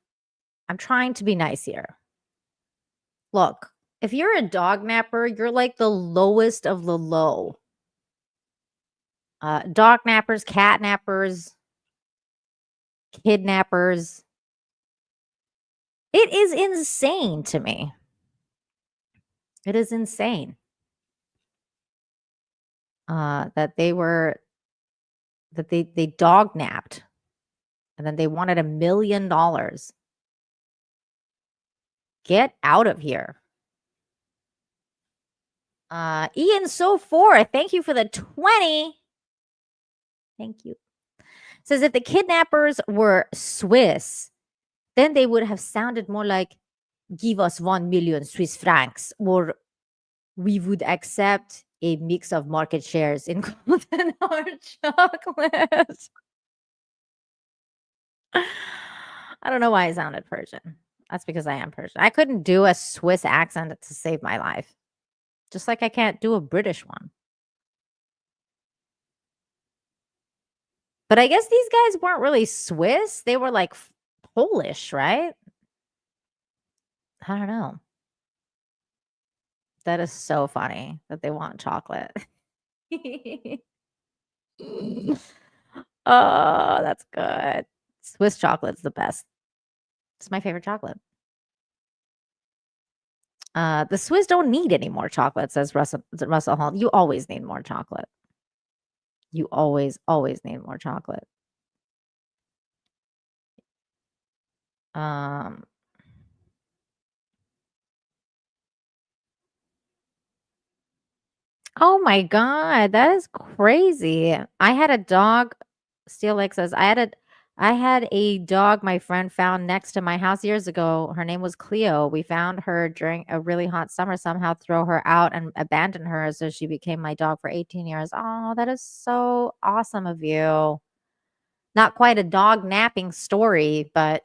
Speaker 2: I'm trying to be nice here. Look, if you're a dog napper, you're like the lowest of the low. Dog nappers, cat nappers, kidnappers. It is insane to me. It is insane that they dog napped, and then they wanted $1 million. Get out of here. Ian So 4, thank you for the 20. Thank you. Says if the kidnappers were Swiss, then they would have sounded more like give us 1 million Swiss francs, or we would accept a mix of market shares in golden hard chocolate. I don't know why I sounded Persian. That's because I am Persian. I couldn't do a Swiss accent to save my life. Just like I can't do a British one. But I guess these guys weren't really Swiss. They were like Polish, right? I don't know. That is so funny that they want chocolate. Oh, that's good. Swiss chocolate's the best. It's my favorite chocolate. The Swiss don't need any more chocolate, says Russell Hall. You always need more chocolate. You always need more chocolate. Oh my god, that is crazy. I had a dog. Steel Lake says I had a dog my friend found next to my house years ago. Her name was Cleo. We found her during a really hot summer, somehow throw her out and abandon her, so she became my dog for 18 years. Oh, that is so awesome of you. Not quite a dog napping story, but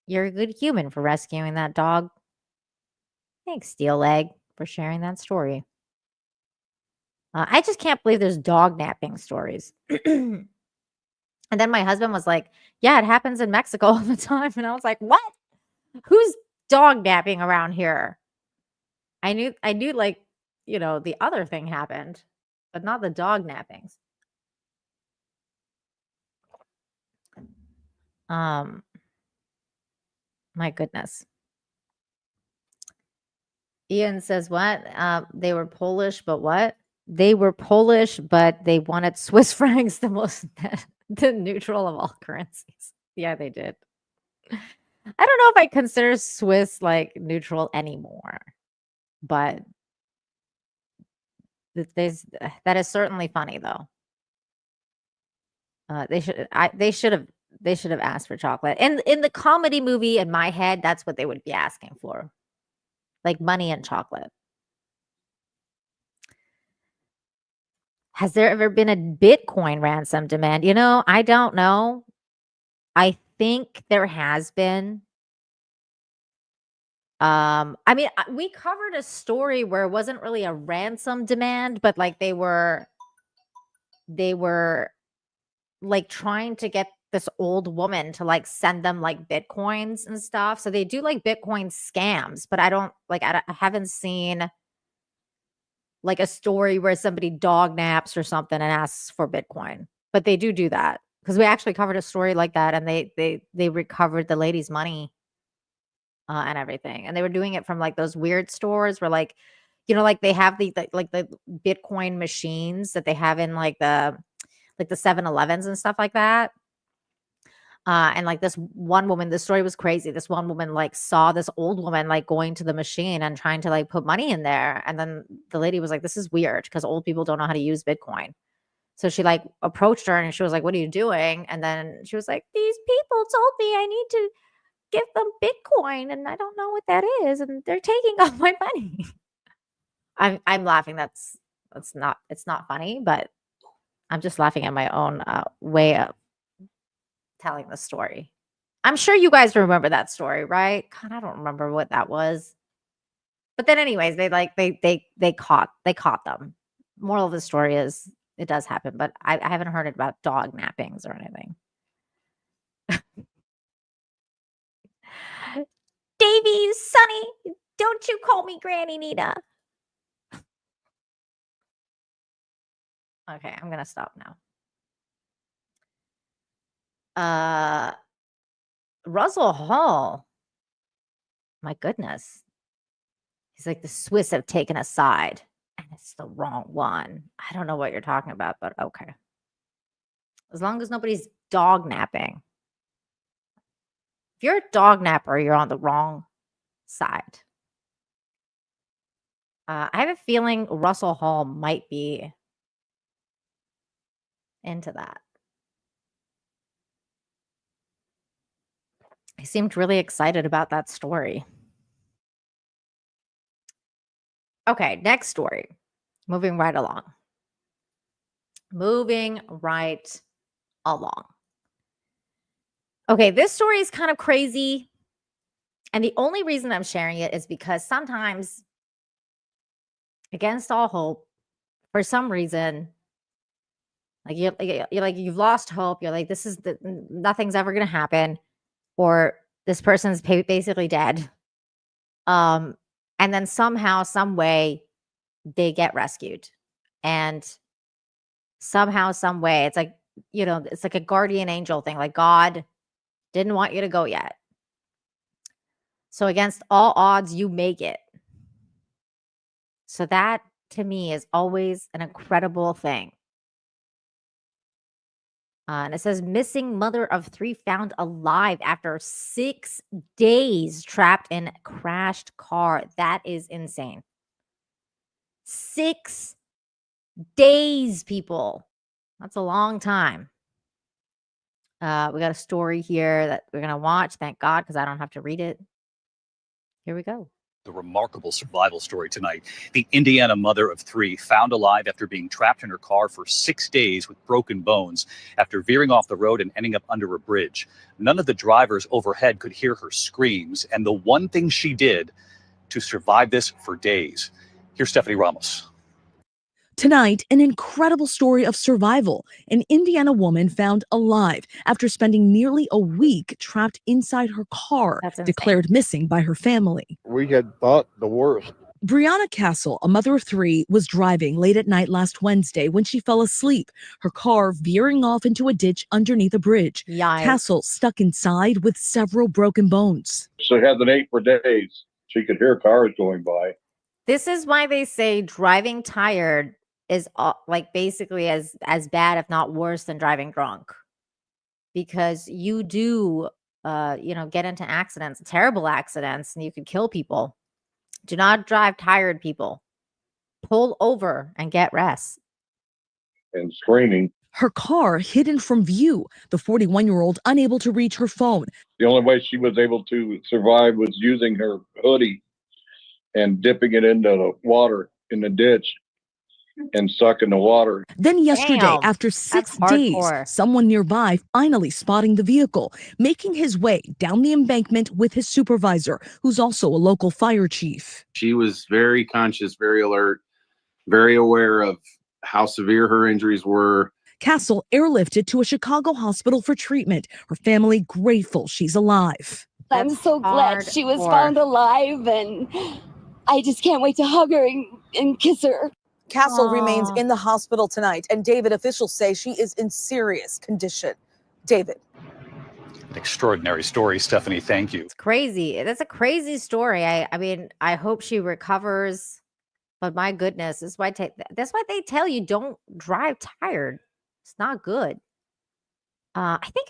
Speaker 2: you're a good human for rescuing that dog. Thanks, Steel Leg, for sharing that story. I just can't believe there's dog napping stories. And then my husband was like, yeah, it happens in Mexico all the time. And I was like, what? Who's dog napping around here? I knew like, the other thing happened, but not the dog nappings. My goodness. Ian says what? They were Polish, but what? They were Polish, but they wanted Swiss francs, the neutral of all currencies. Yeah, they did. I don't know if I consider Swiss like neutral anymore, but that is certainly funny though. They should have asked for chocolate. And in the comedy movie, in my head, that's what they would be asking for, like money and chocolate. Has there ever been a Bitcoin ransom demand? I don't know. I think there has been. I mean, we covered a story where it wasn't really a ransom demand, but like they were like trying to get this old woman to like send them like Bitcoins and stuff. So they do like Bitcoin scams, but I haven't seen like a story where somebody dog naps or something and asks for Bitcoin, but they do that because we actually covered a story like that, and they recovered the lady's money and everything, and they were doing it from like those weird stores where like like they have the Bitcoin machines that they have in like the 7-Elevens and stuff like that. And like this one woman, the story was crazy. This one woman like saw this old woman like going to the machine and trying to like put money in there. And then the lady was like, this is weird because old people don't know how to use Bitcoin. So she like approached her and she was like, what are you doing? And then she was like, these people told me I need to give them Bitcoin and I don't know what that is. And they're taking all my money. I'm laughing. It's not funny, but I'm just laughing at my own way of telling the story. I'm sure you guys remember that story, right? God, I don't remember what that was. But then anyways, they caught them. Moral of the story is it does happen, but I haven't heard it about dog nappings or anything. Davy, Sonny, don't you call me Granny Nita. Okay, I'm gonna stop now. Russell Hall. My goodness. He's like, the Swiss have taken a side, and it's the wrong one. I don't know what you're talking about, but okay. As long as nobody's dog napping. If you're a dog napper, you're on the wrong side. I have a feeling Russell Hall might be into that. He seemed really excited about that story. Okay, next story. Moving right along. Okay, this story is kind of crazy. And the only reason I'm sharing it is because sometimes, against all hope, for some reason, like you've lost hope. You're like, nothing's ever gonna happen, or this person's basically dead. And then somehow, some way, they get rescued, and somehow, some way, it's like, it's like a guardian angel thing. Like, God didn't want you to go yet. So against all odds, you make it. So that, to me, is always an incredible thing. And it says, missing mother of 3 found alive after 6 days trapped in crashed car. That is insane. 6 days, people. That's a long time. We got a story here that we're going to watch. Thank God, because I don't have to read it. Here we go.
Speaker 9: The remarkable survival story tonight. The Indiana mother of 3 found alive after being trapped in her car for 6 days with broken bones after veering off the road and ending up under a bridge. None of the drivers overhead could hear her screams, and the one thing she did to survive this for days. Here's Stephanie Ramos.
Speaker 10: Tonight, an incredible story of survival. An Indiana woman found alive after spending nearly a week trapped inside her car, declared missing by her family.
Speaker 11: We had thought the worst.
Speaker 10: Brianna Castle, a mother of 3, was driving late at night last Wednesday when she fell asleep, her car veering off into a ditch underneath a bridge.
Speaker 2: Yikes.
Speaker 10: Castle stuck inside with several broken bones.
Speaker 11: She hasn't ate for days. She could hear cars going by.
Speaker 2: This is why they say driving tired is like basically as bad, if not worse, than driving drunk, because you do get into accidents, terrible accidents, and you could kill people. Do not drive tired, people. Pull over and get rest.
Speaker 11: And screaming.
Speaker 10: Her car hidden from view, the 41-year-old unable to reach her phone.
Speaker 11: The only way she was able to survive was using her hoodie and dipping it into the water in the ditch and sucking the water.
Speaker 10: Then yesterday, after 6 days, someone nearby finally spotting the vehicle, making his way down the embankment with his supervisor, who's also a local fire chief.
Speaker 12: She was very conscious, very alert, very aware of how severe her injuries were.
Speaker 10: Castle airlifted to a Chicago hospital for treatment. Her family grateful she's alive.
Speaker 13: I'm so glad she was found alive, and I just can't wait to hug her and kiss her.
Speaker 14: Castle remains in the hospital tonight, and David, officials say she is in serious condition. David.
Speaker 9: An extraordinary story, Stephanie. Thank you.
Speaker 2: It's crazy. That's a crazy story. I mean, I hope she recovers, but my goodness, that's why they tell you don't drive tired. It's not good. I think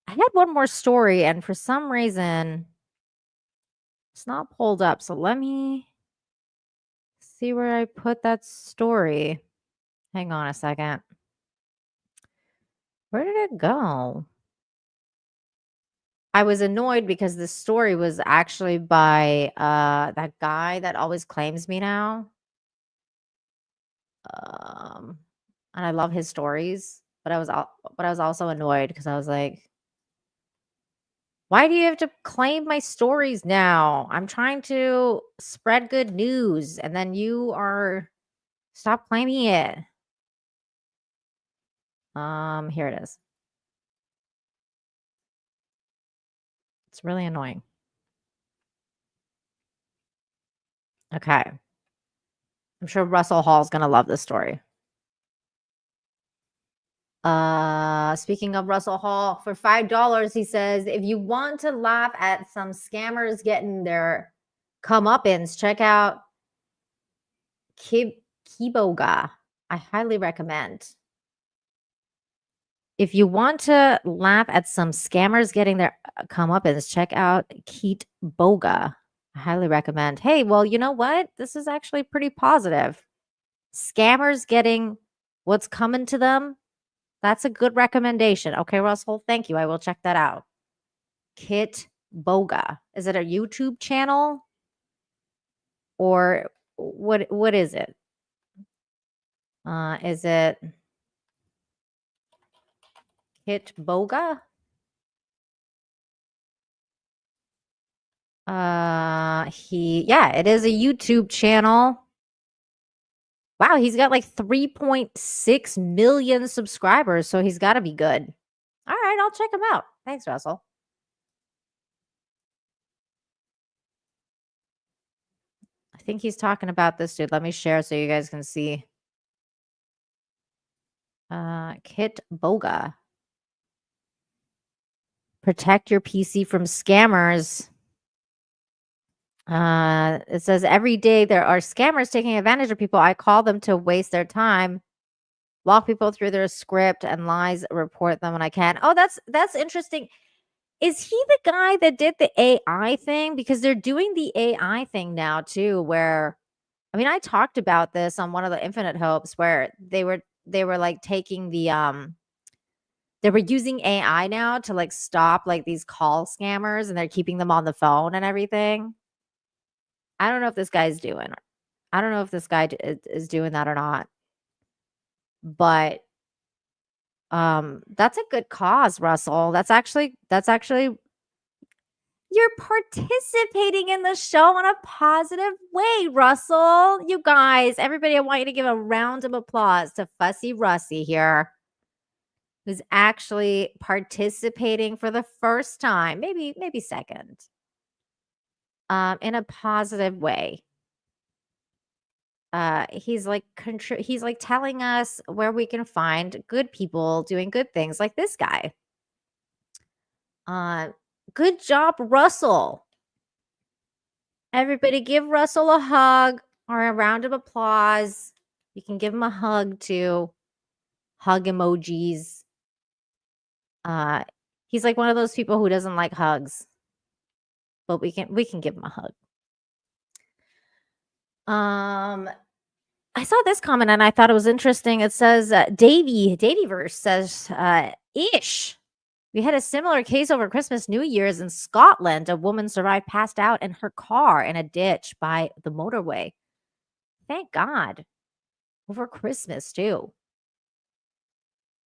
Speaker 2: I had one more story, and for some reason, it's not pulled up. So let me see where I put that story. Hang on a second. Where did it go? I was annoyed because this story was actually by that guy that always claims me now. And I love his stories, but I was also annoyed because I was like, why do you have to claim my stories now? I'm trying to spread good news, and then you are stop claiming it. Here it is. It's really annoying. Okay. I'm sure Russell Hall's gonna love this story. Speaking of Russell Hall, for $5, he says, if you want to laugh at some scammers getting their comeuppance, check out Kiboga. I highly recommend. If you want to laugh at some scammers getting their comeuppance, check out Kiboga. I highly recommend. Hey, well, you know what? This is actually pretty positive. Scammers getting what's coming to them. That's a good recommendation. Okay, Russell, thank you. I will check that out. Kit Boga. Is it a YouTube channel? Or what is it? Is it Kit Boga? It is a YouTube channel. Wow, he's got like 3.6 million subscribers, so he's got to be good. All right, I'll check him out. Thanks, Russell. I think he's talking about this dude. Let me share so you guys can see. Kit Boga. Protect your PC from scammers. It says every day there are scammers taking advantage of people. I call them to waste their time, walk people through their script and lies, report them when I can. Oh, that's interesting. Is he the guy that did the AI thing? Because they're doing the AI thing now too, where I mean, I talked about this on one of the Infinite Hopes where they were like taking the they were using AI now to like stop like these call scammers, and they're keeping them on the phone and everything. I don't know if this guy's doing. I don't know if this guy is doing that or not. But that's a good cause, Russell. That's actually you're participating in the show in a positive way, Russell. You guys, everybody, I want you to give a round of applause to Fussy Russie here, who's actually participating for the first time, maybe second, in a positive way. He's like telling us where we can find good people doing good things, like this guy. Good job, Russell. Everybody give Russell a hug or a round of applause. You can give him a hug too. Hug emojis. He's like one of those people who doesn't like hugs. But we can give him a hug. I saw this comment and I thought it was interesting. It says Davyverse says ish. We had a similar case over Christmas, New Year's in Scotland. A woman survived passed out in her car in a ditch by the motorway. Thank God. Over Christmas, too.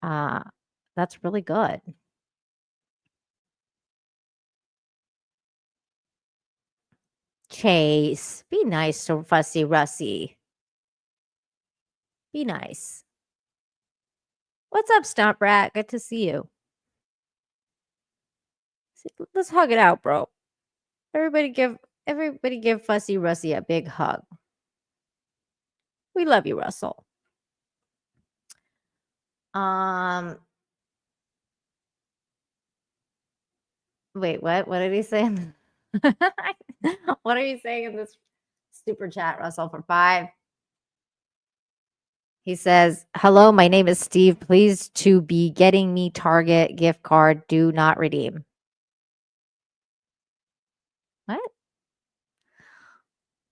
Speaker 2: That's really good. Chase, be nice to Fussy Russie. Be nice. What's up, Stomp Rat? Good to see you. Let's hug it out, bro. Everybody give Fussy Russie a big hug. We love you, Russell. Wait, what? What did he say? What are you saying in this super chat, Russell, for 5? He says, hello, my name is Steve. Please to be getting me Target gift card. Do not redeem. What?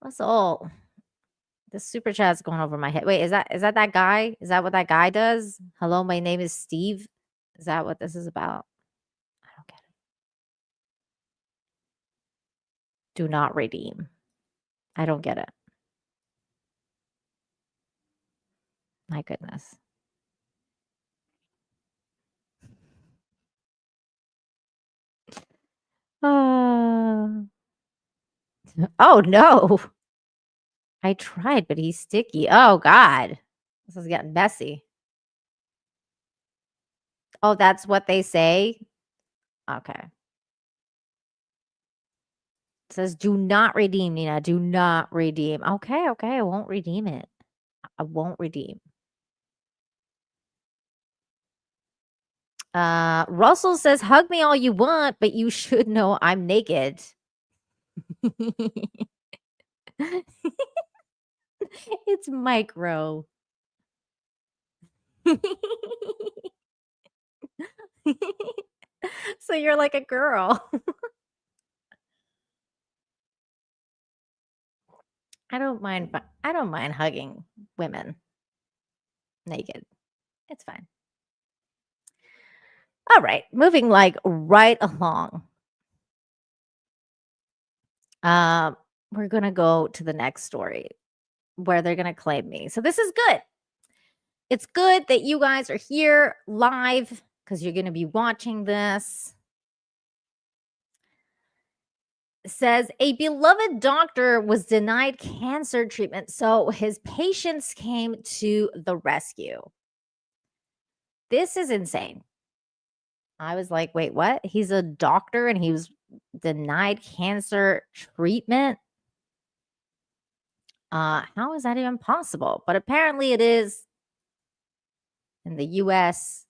Speaker 2: Russell, this super chat's going over my head. Wait, is that guy? Is that what that guy does? Hello, my name is Steve. Is that what this is about? I don't get it. Do not redeem. I don't get it. My goodness. Oh no. I tried, but he's sticky. Oh God. This is getting messy. Oh, that's what they say? Okay. It says do not redeem, Nina. Do not redeem. Okay, I won't redeem it. I won't redeem. Russell says, hug me all you want, but you should know I'm naked. It's micro. So you're like a girl. I don't mind hugging women naked. It's fine. All right, moving like right along. We're gonna go to the next story where they're gonna claim me. So this is good. It's good that you guys are here live because you're gonna be watching this. It says a beloved doctor was denied cancer treatment, so his patients came to the rescue. This is insane. I was like, wait, what? He's a doctor and he was denied cancer treatment? How is that even possible? But apparently it is. In the US,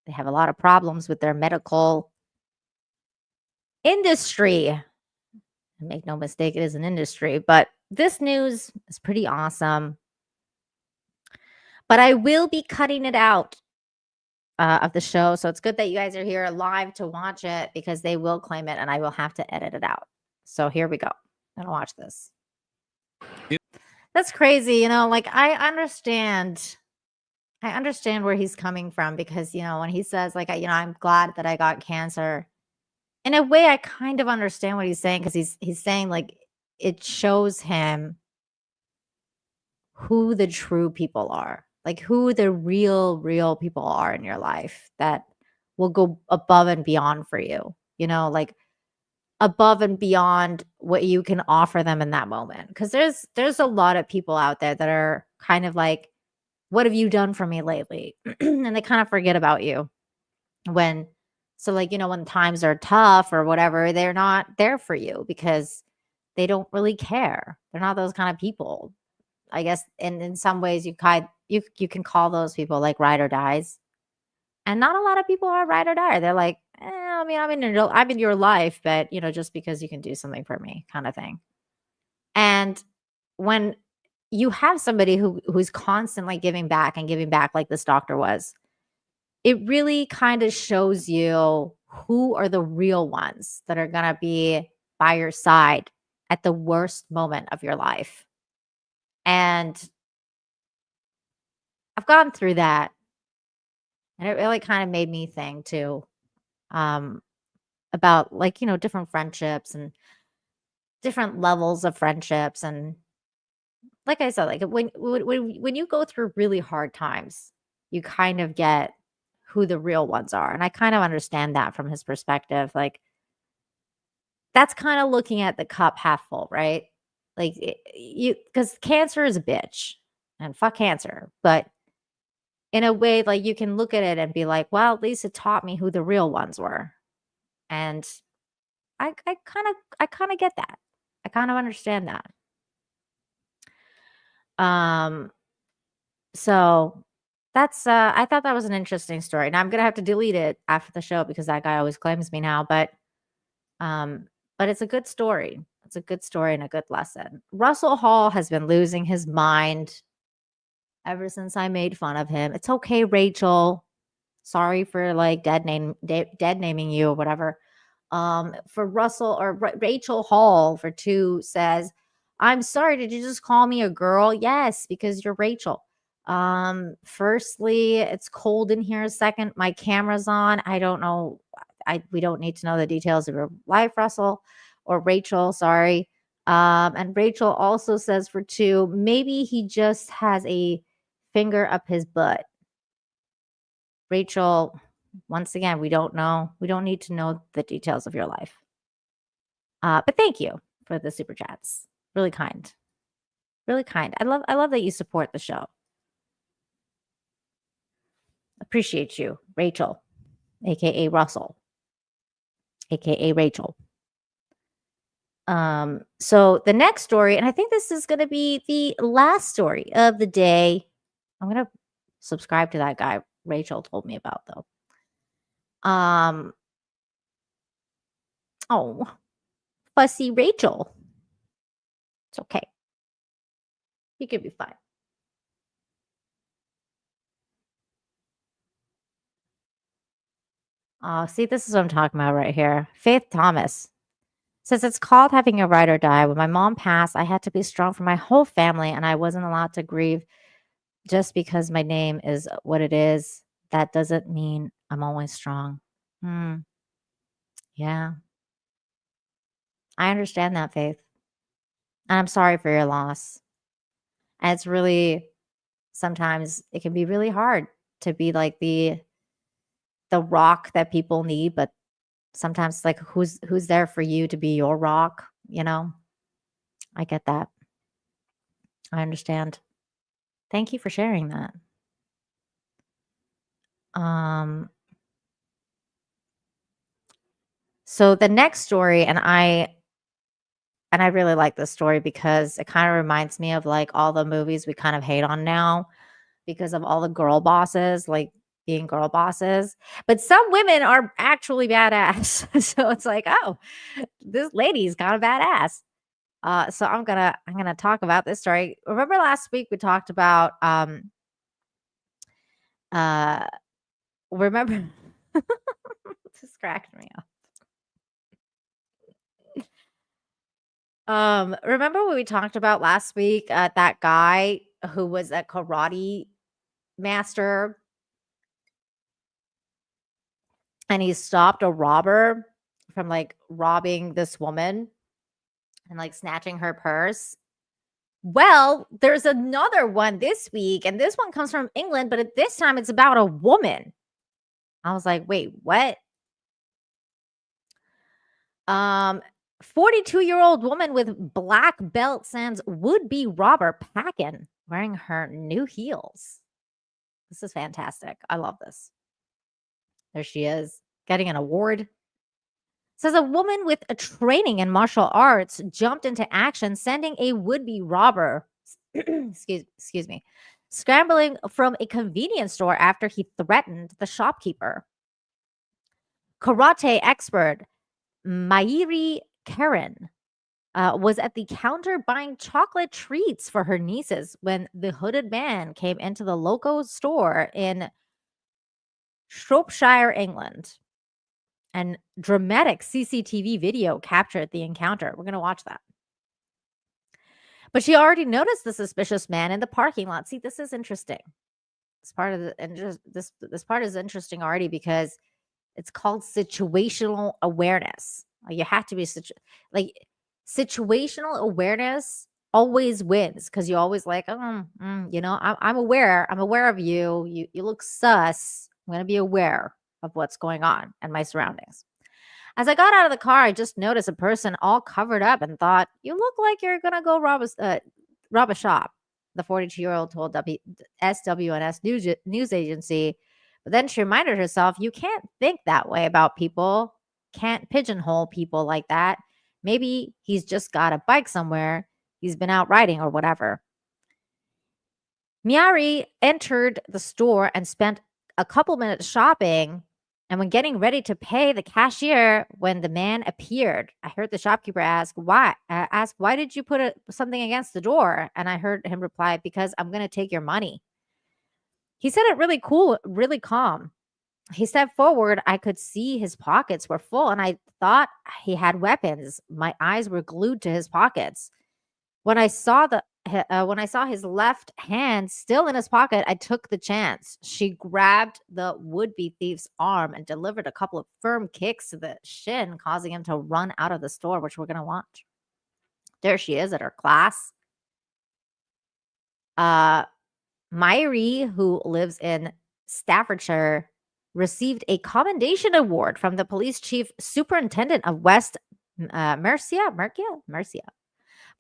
Speaker 2: they have a lot of problems with their medical industry. Make no mistake, it is an industry, but this news is pretty awesome. But I will be cutting it out of the show. So it's good that you guys are here live to watch it because they will claim it and I will have to edit it out. So here we go. I'm going to watch this. That's crazy. You know, like I understand where he's coming from because, you know, when he says like, I'm glad that I got cancer. In a way, I kind of understand what he's saying because he's saying like it shows him who the true people are, like who the real people are in your life that will go above and beyond for you, you know, like above and beyond what you can offer them in that moment. Because there's a lot of people out there that are kind of like, what have you done for me lately? And they kind of forget about you when times are tough or whatever, they're not there for you because they don't really care. They're not those kind of people. I guess in some ways you can call those people like ride or dies. And not a lot of people are ride or die. They're like, I'm in your life, but just because you can do something for me kind of thing. And when you have somebody who's constantly giving back like this doctor was, it really kind of shows you who are the real ones that are going to be by your side at the worst moment of your life. And I've gone through that. And it really kind of made me think too, about different friendships and different levels of friendships. And like I said, like when you go through really hard times, you kind of get who the real ones are. And I kind of understand that from his perspective. Like that's kind of looking at the cup half full, right? Like because cancer is a bitch and fuck cancer. But in a way, like you can look at it and be like, well, at least it taught me who the real ones were. And I kind of get that. I kind of understand that. So that's I thought that was an interesting story. Now I'm gonna have to delete it after the show because that guy always claims me now. But it's a good story. It's a good story and a good lesson. Russell Hall has been losing his mind ever since I made fun of him. It's okay, Rachel. Sorry for like dead naming you or whatever. For Russell or Rachel Hall for 2 says, I'm sorry, did you just call me a girl? Yes, because you're Rachel. Firstly, it's cold in here. Second, my camera's on. I don't know. We don't need to know the details of your life, Russell or Rachel. Sorry. And Rachel also says for 2, maybe he just has a finger up his butt. Rachel, once again, we don't know. We don't need to know the details of your life. But thank you for the super chats. Really kind. Really kind. I love that you support the show. Appreciate you, Rachel, aka Russell, aka Rachel. So the next story, and I think this is going to be the last story of the day. I'm going to subscribe to that guy Rachel told me about though. Oh, fussy Rachel. It's okay. You could be fine. Oh, see, this is what I'm talking about right here. Faith Thomas. Says it's called having a ride or die. When my mom passed, I had to be strong for my whole family, and I wasn't allowed to grieve just because my name is what it is. That doesn't mean I'm always strong. Yeah. I understand that, Faith. And I'm sorry for your loss. And it's really, sometimes it can be really hard to be like the rock that people need, but sometimes like who's there for you to be your rock, you know? I get that. I understand. Thank you for sharing that. So the next story, and I really like this story because it kind of reminds me of like all the movies we kind of hate on now because of all the girl bosses, like being girl bosses. But some women are actually badass. So it's like, oh, this lady's kind of badass. So I'm gonna talk about this story. Remember last week we talked about remember this cracked me up. Remember what we talked about last week? That guy who was a karate master and he stopped a robber from like robbing this woman and like snatching her purse. Well, there's another one this week, and this one comes from England, but at this time it's about a woman. I was like, wait, what? 42-year-old woman with black belt sends would-be robber packing wearing her new heels. This is fantastic. I love this. There she is, getting an award. Says a woman with a training in martial arts jumped into action, sending a would-be robber, excuse me, scrambling from a convenience store after he threatened the shopkeeper. Karate expert Mairi Karen was at the counter buying chocolate treats for her nieces when the hooded man came into the local store in Shropshire, England. And dramatic CCTV video captured the encounter. We're going to watch that. But she already noticed the suspicious man in the parking lot. See, this is interesting. This part is interesting already because it's called situational awareness. You have to be situational awareness always wins because you always like, you know, I'm aware. I'm aware of you. You look sus. I'm going to be aware of what's going on and my surroundings. As I got out of the car, I just noticed a person all covered up and thought, you look like you're going to go rob a shop. The 42-year-old told SWNS news agency. But then she reminded herself, you can't think that way about people. Can't pigeonhole people like that. Maybe he's just got a bike somewhere. He's been out riding or whatever. Miari entered the store and spent a couple minutes shopping. And when getting ready to pay the cashier, when the man appeared, I heard the shopkeeper ask, why did you put something against the door? And I heard him reply, because I'm going to take your money. He said it really cool, really calm. He stepped forward. I could see his pockets were full, and I thought he had weapons. My eyes were glued to his pockets. When I saw his left hand still in his pocket, I took the chance. She grabbed the would-be thief's arm and delivered a couple of firm kicks to the shin, causing him to run out of the store, which we're going to watch. There she is at her class. Mairi, who lives in Staffordshire, received a commendation award from the police chief superintendent of West Mercia.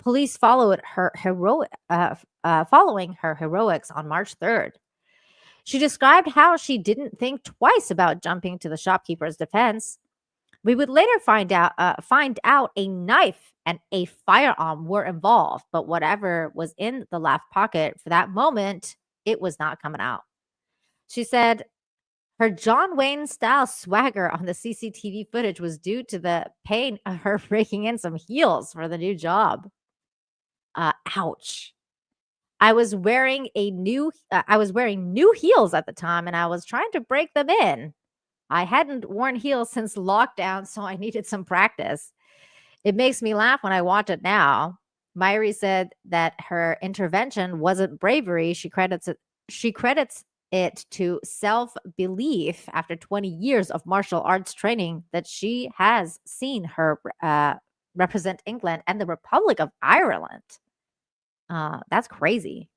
Speaker 2: Police following her heroics on March 3rd. She described how she didn't think twice about jumping to the shopkeeper's defense. We would later find out a knife and a firearm were involved, but whatever was in the left pocket for that moment, it was not coming out. She said her John Wayne style swagger on the CCTV footage was due to the pain of her breaking in some heels for the new job. Ouch. I was wearing new heels at the time, and I was trying to break them in. I hadn't worn heels since lockdown, so I needed some practice. It makes me laugh when I watch it now. Myri said that her intervention wasn't bravery. She credits it to self-belief after 20 years of martial arts training that she has seen her represent England and the Republic of Ireland. That's crazy.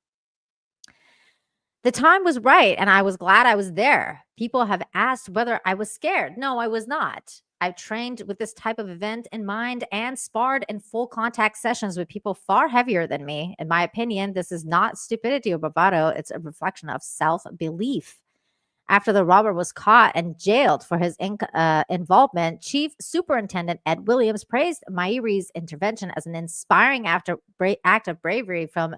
Speaker 2: The time was right, and I was glad I was there. People have asked whether I was scared. No, I was not. I've trained with this type of event in mind and sparred in full contact sessions with people far heavier than me. In my opinion, this is not stupidity or bravado. It's a reflection of self-belief. After the robber was caught and jailed for his involvement, Chief Superintendent Ed Williams praised Myri's intervention as an inspiring act of bravery from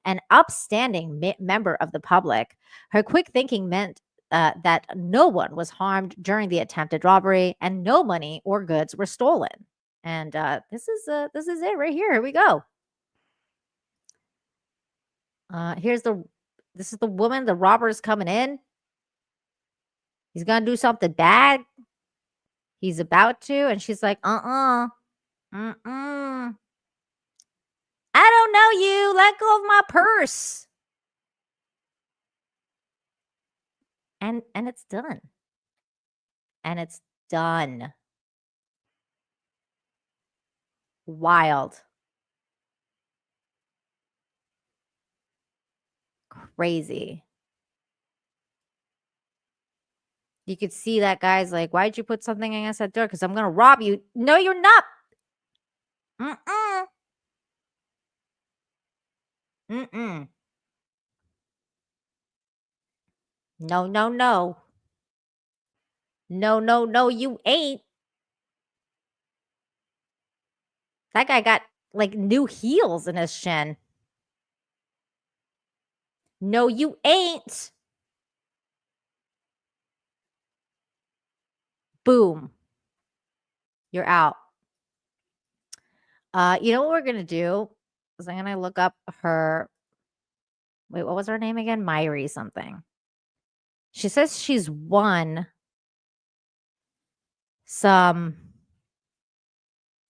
Speaker 2: an upstanding member of the public. Her quick thinking meant that no one was harmed during the attempted robbery and no money or goods were stolen. And this is it right here. Here we go. This is the woman. The robber is coming in. He's gonna do something bad. He's about to, and she's like, I don't know you. Let go of my purse. And it's done. And it's done. Wild. Crazy. You could see that guy's like, why'd you put something against that door? Because I'm going to rob you. No, you're not. No, no, no. No, no, no, you ain't. That guy got like new heels in his shin. No, you ain't. Boom. You're out. You know what we're going to do? Is I'm going to look up her. Wait, what was her name again? Myri something. She says she's won some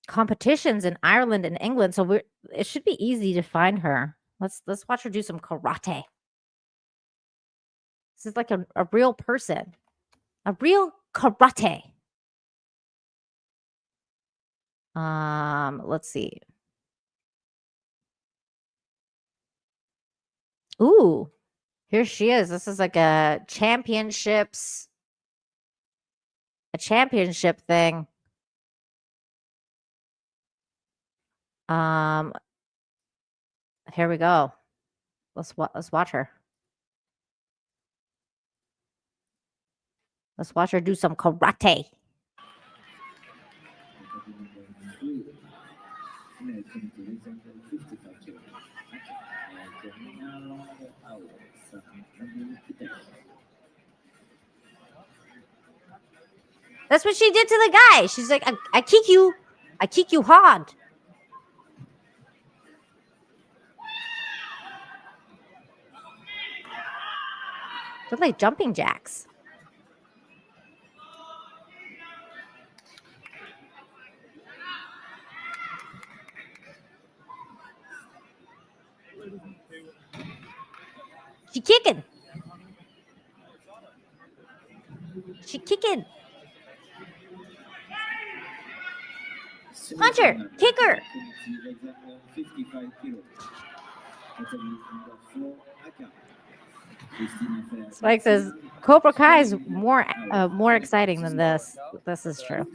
Speaker 2: competitions in Ireland and England, so it should be easy to find her. Let's watch her do some karate. This is like a real person. A real karate. Let's see. Ooh, here she is. This is like a championship thing. Here we go. Let's watch her. Let's watch her do some karate. That's what she did to the guy. She's like, I kick you. I kick you hard. They're like jumping jacks. She kicking. She kicking. Punch her. Kick her. Spike says Cobra Kai is more exciting than this. This is true.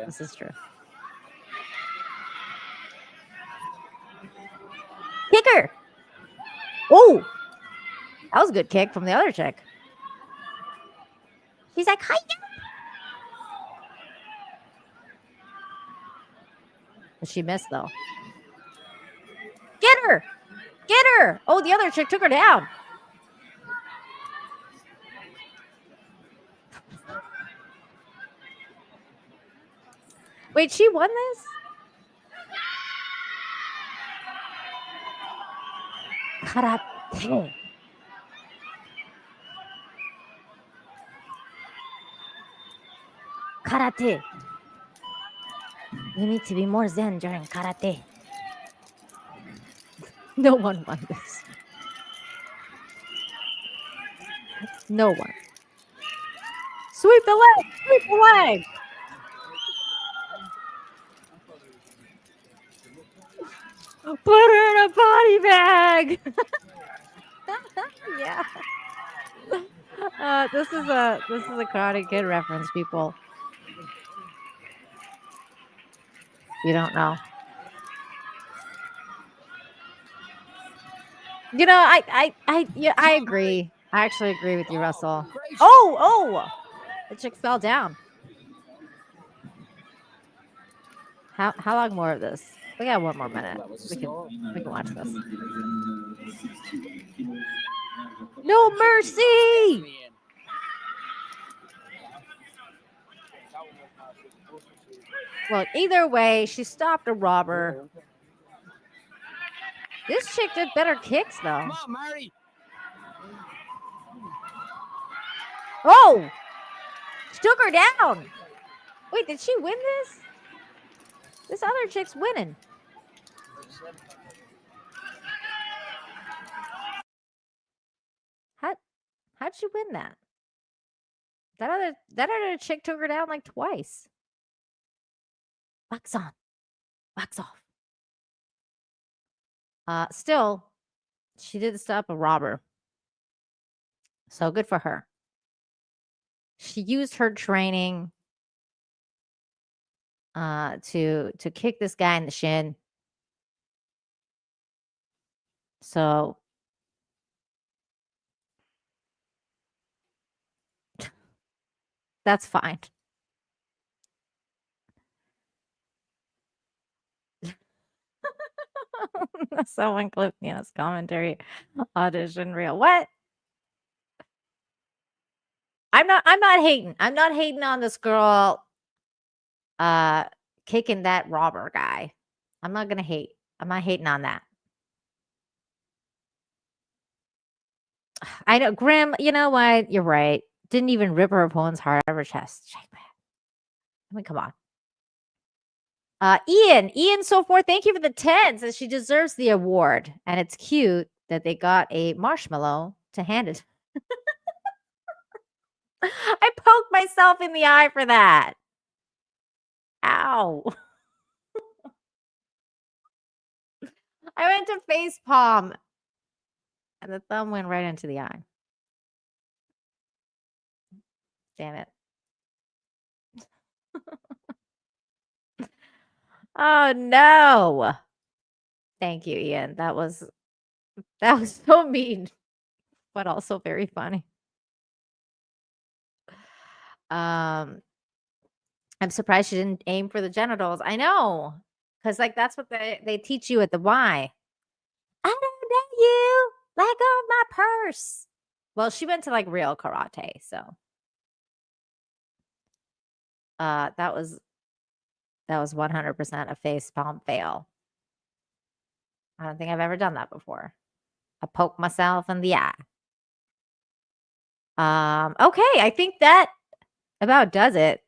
Speaker 2: This is true. Kick her. Oh, that was a good kick from the other chick. She's like, hi. She missed though. Get her. Get her. Oh, the other chick took her down. Wait, she won this? Karate. Karate. You need to be more zen during karate. No one won this. No one. Sweep the leg! Sweep the leg! Put her in a body bag! Yeah. This is a Karate Kid reference, people. You don't know. You know, I agree. I actually agree with you, Russell. Oh! The chick fell down. How long more of this? We got one more minute. We can watch this. No mercy! Look, either way, she stopped a robber. This chick did better kicks, though. Come on, Marty. Oh! She took her down. Wait, did she win this? This other chick's winning. How'd she win that? That other chick took her down like twice. Wax on. Wax off. Still, she did stop a robber. So good for her. She used her training to kick this guy in the shin. So that's fine. Someone clipped me on his commentary audition reel. What? I'm not hating. I'm not hating on this girl kicking that robber guy. I'm not gonna hate. I'm not hating on that. I know, Grim, you know what? You're right. Didn't even rip her opponent's heart out of her chest. Shake that. I mean, come on. Ian so forth, thank you for the 10. Says she deserves the award. And it's cute that they got a marshmallow to hand it. I poked myself in the eye for that. Ow. I went to face palm. And the thumb went right into the eye. Damn it. Oh no. Thank you, Ian. That was so mean, but also very funny. I'm surprised she didn't aim for the genitals. I know. Because like that's what they teach you at the Y. I don't know you. Let go of my purse. Well, she went to like real karate, so that was 100% a face palm fail. I don't think I've ever done that before. I poked myself in the eye. Okay, I think that about does it.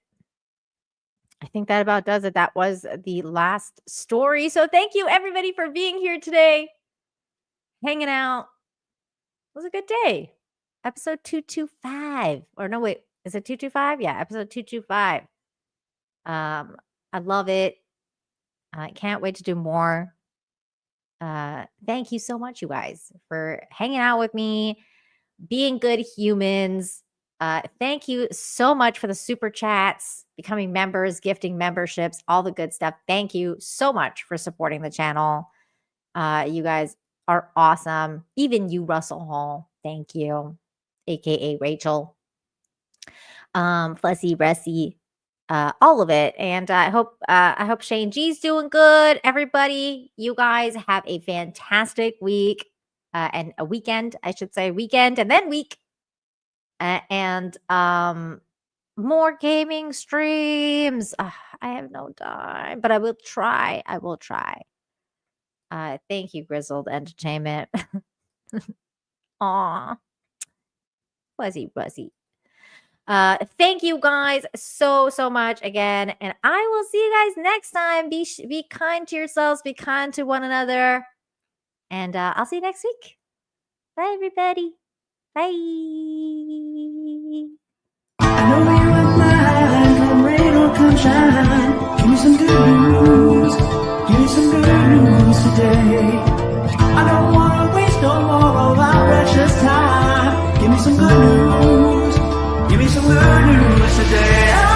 Speaker 2: That was the last story. So thank you everybody for being here today. Hanging out. It was a good day. Episode 225. Or no, wait, is it 225? Yeah, episode 225. I love it. I can't wait to do more. Thank you so much, you guys, for hanging out with me, being good humans. Thank you so much for the super chats, becoming members, gifting memberships, all the good stuff. Thank you so much for supporting the channel. You guys are awesome. Even you, Russell Hall. Thank you. AKA Rachel. Fussy, Rusty. All of it. And I hope Shane G's doing good. Everybody, you guys have a fantastic week and a weekend, I should say, weekend and then week. And more gaming streams. I have no time, but I will try. Thank you, Grizzled Entertainment. Aw. Fuzzy. Thank you guys so much again, and I will see you guys next time. Be kind to yourselves, be kind to one another, and I'll see you next week. Bye, everybody. Bye.
Speaker 1: I know you are mine, come rain or come shine. Give me some good news, give me some good news today. I don't wanna waste no more of our precious time. Give me some good news, give me some good news today.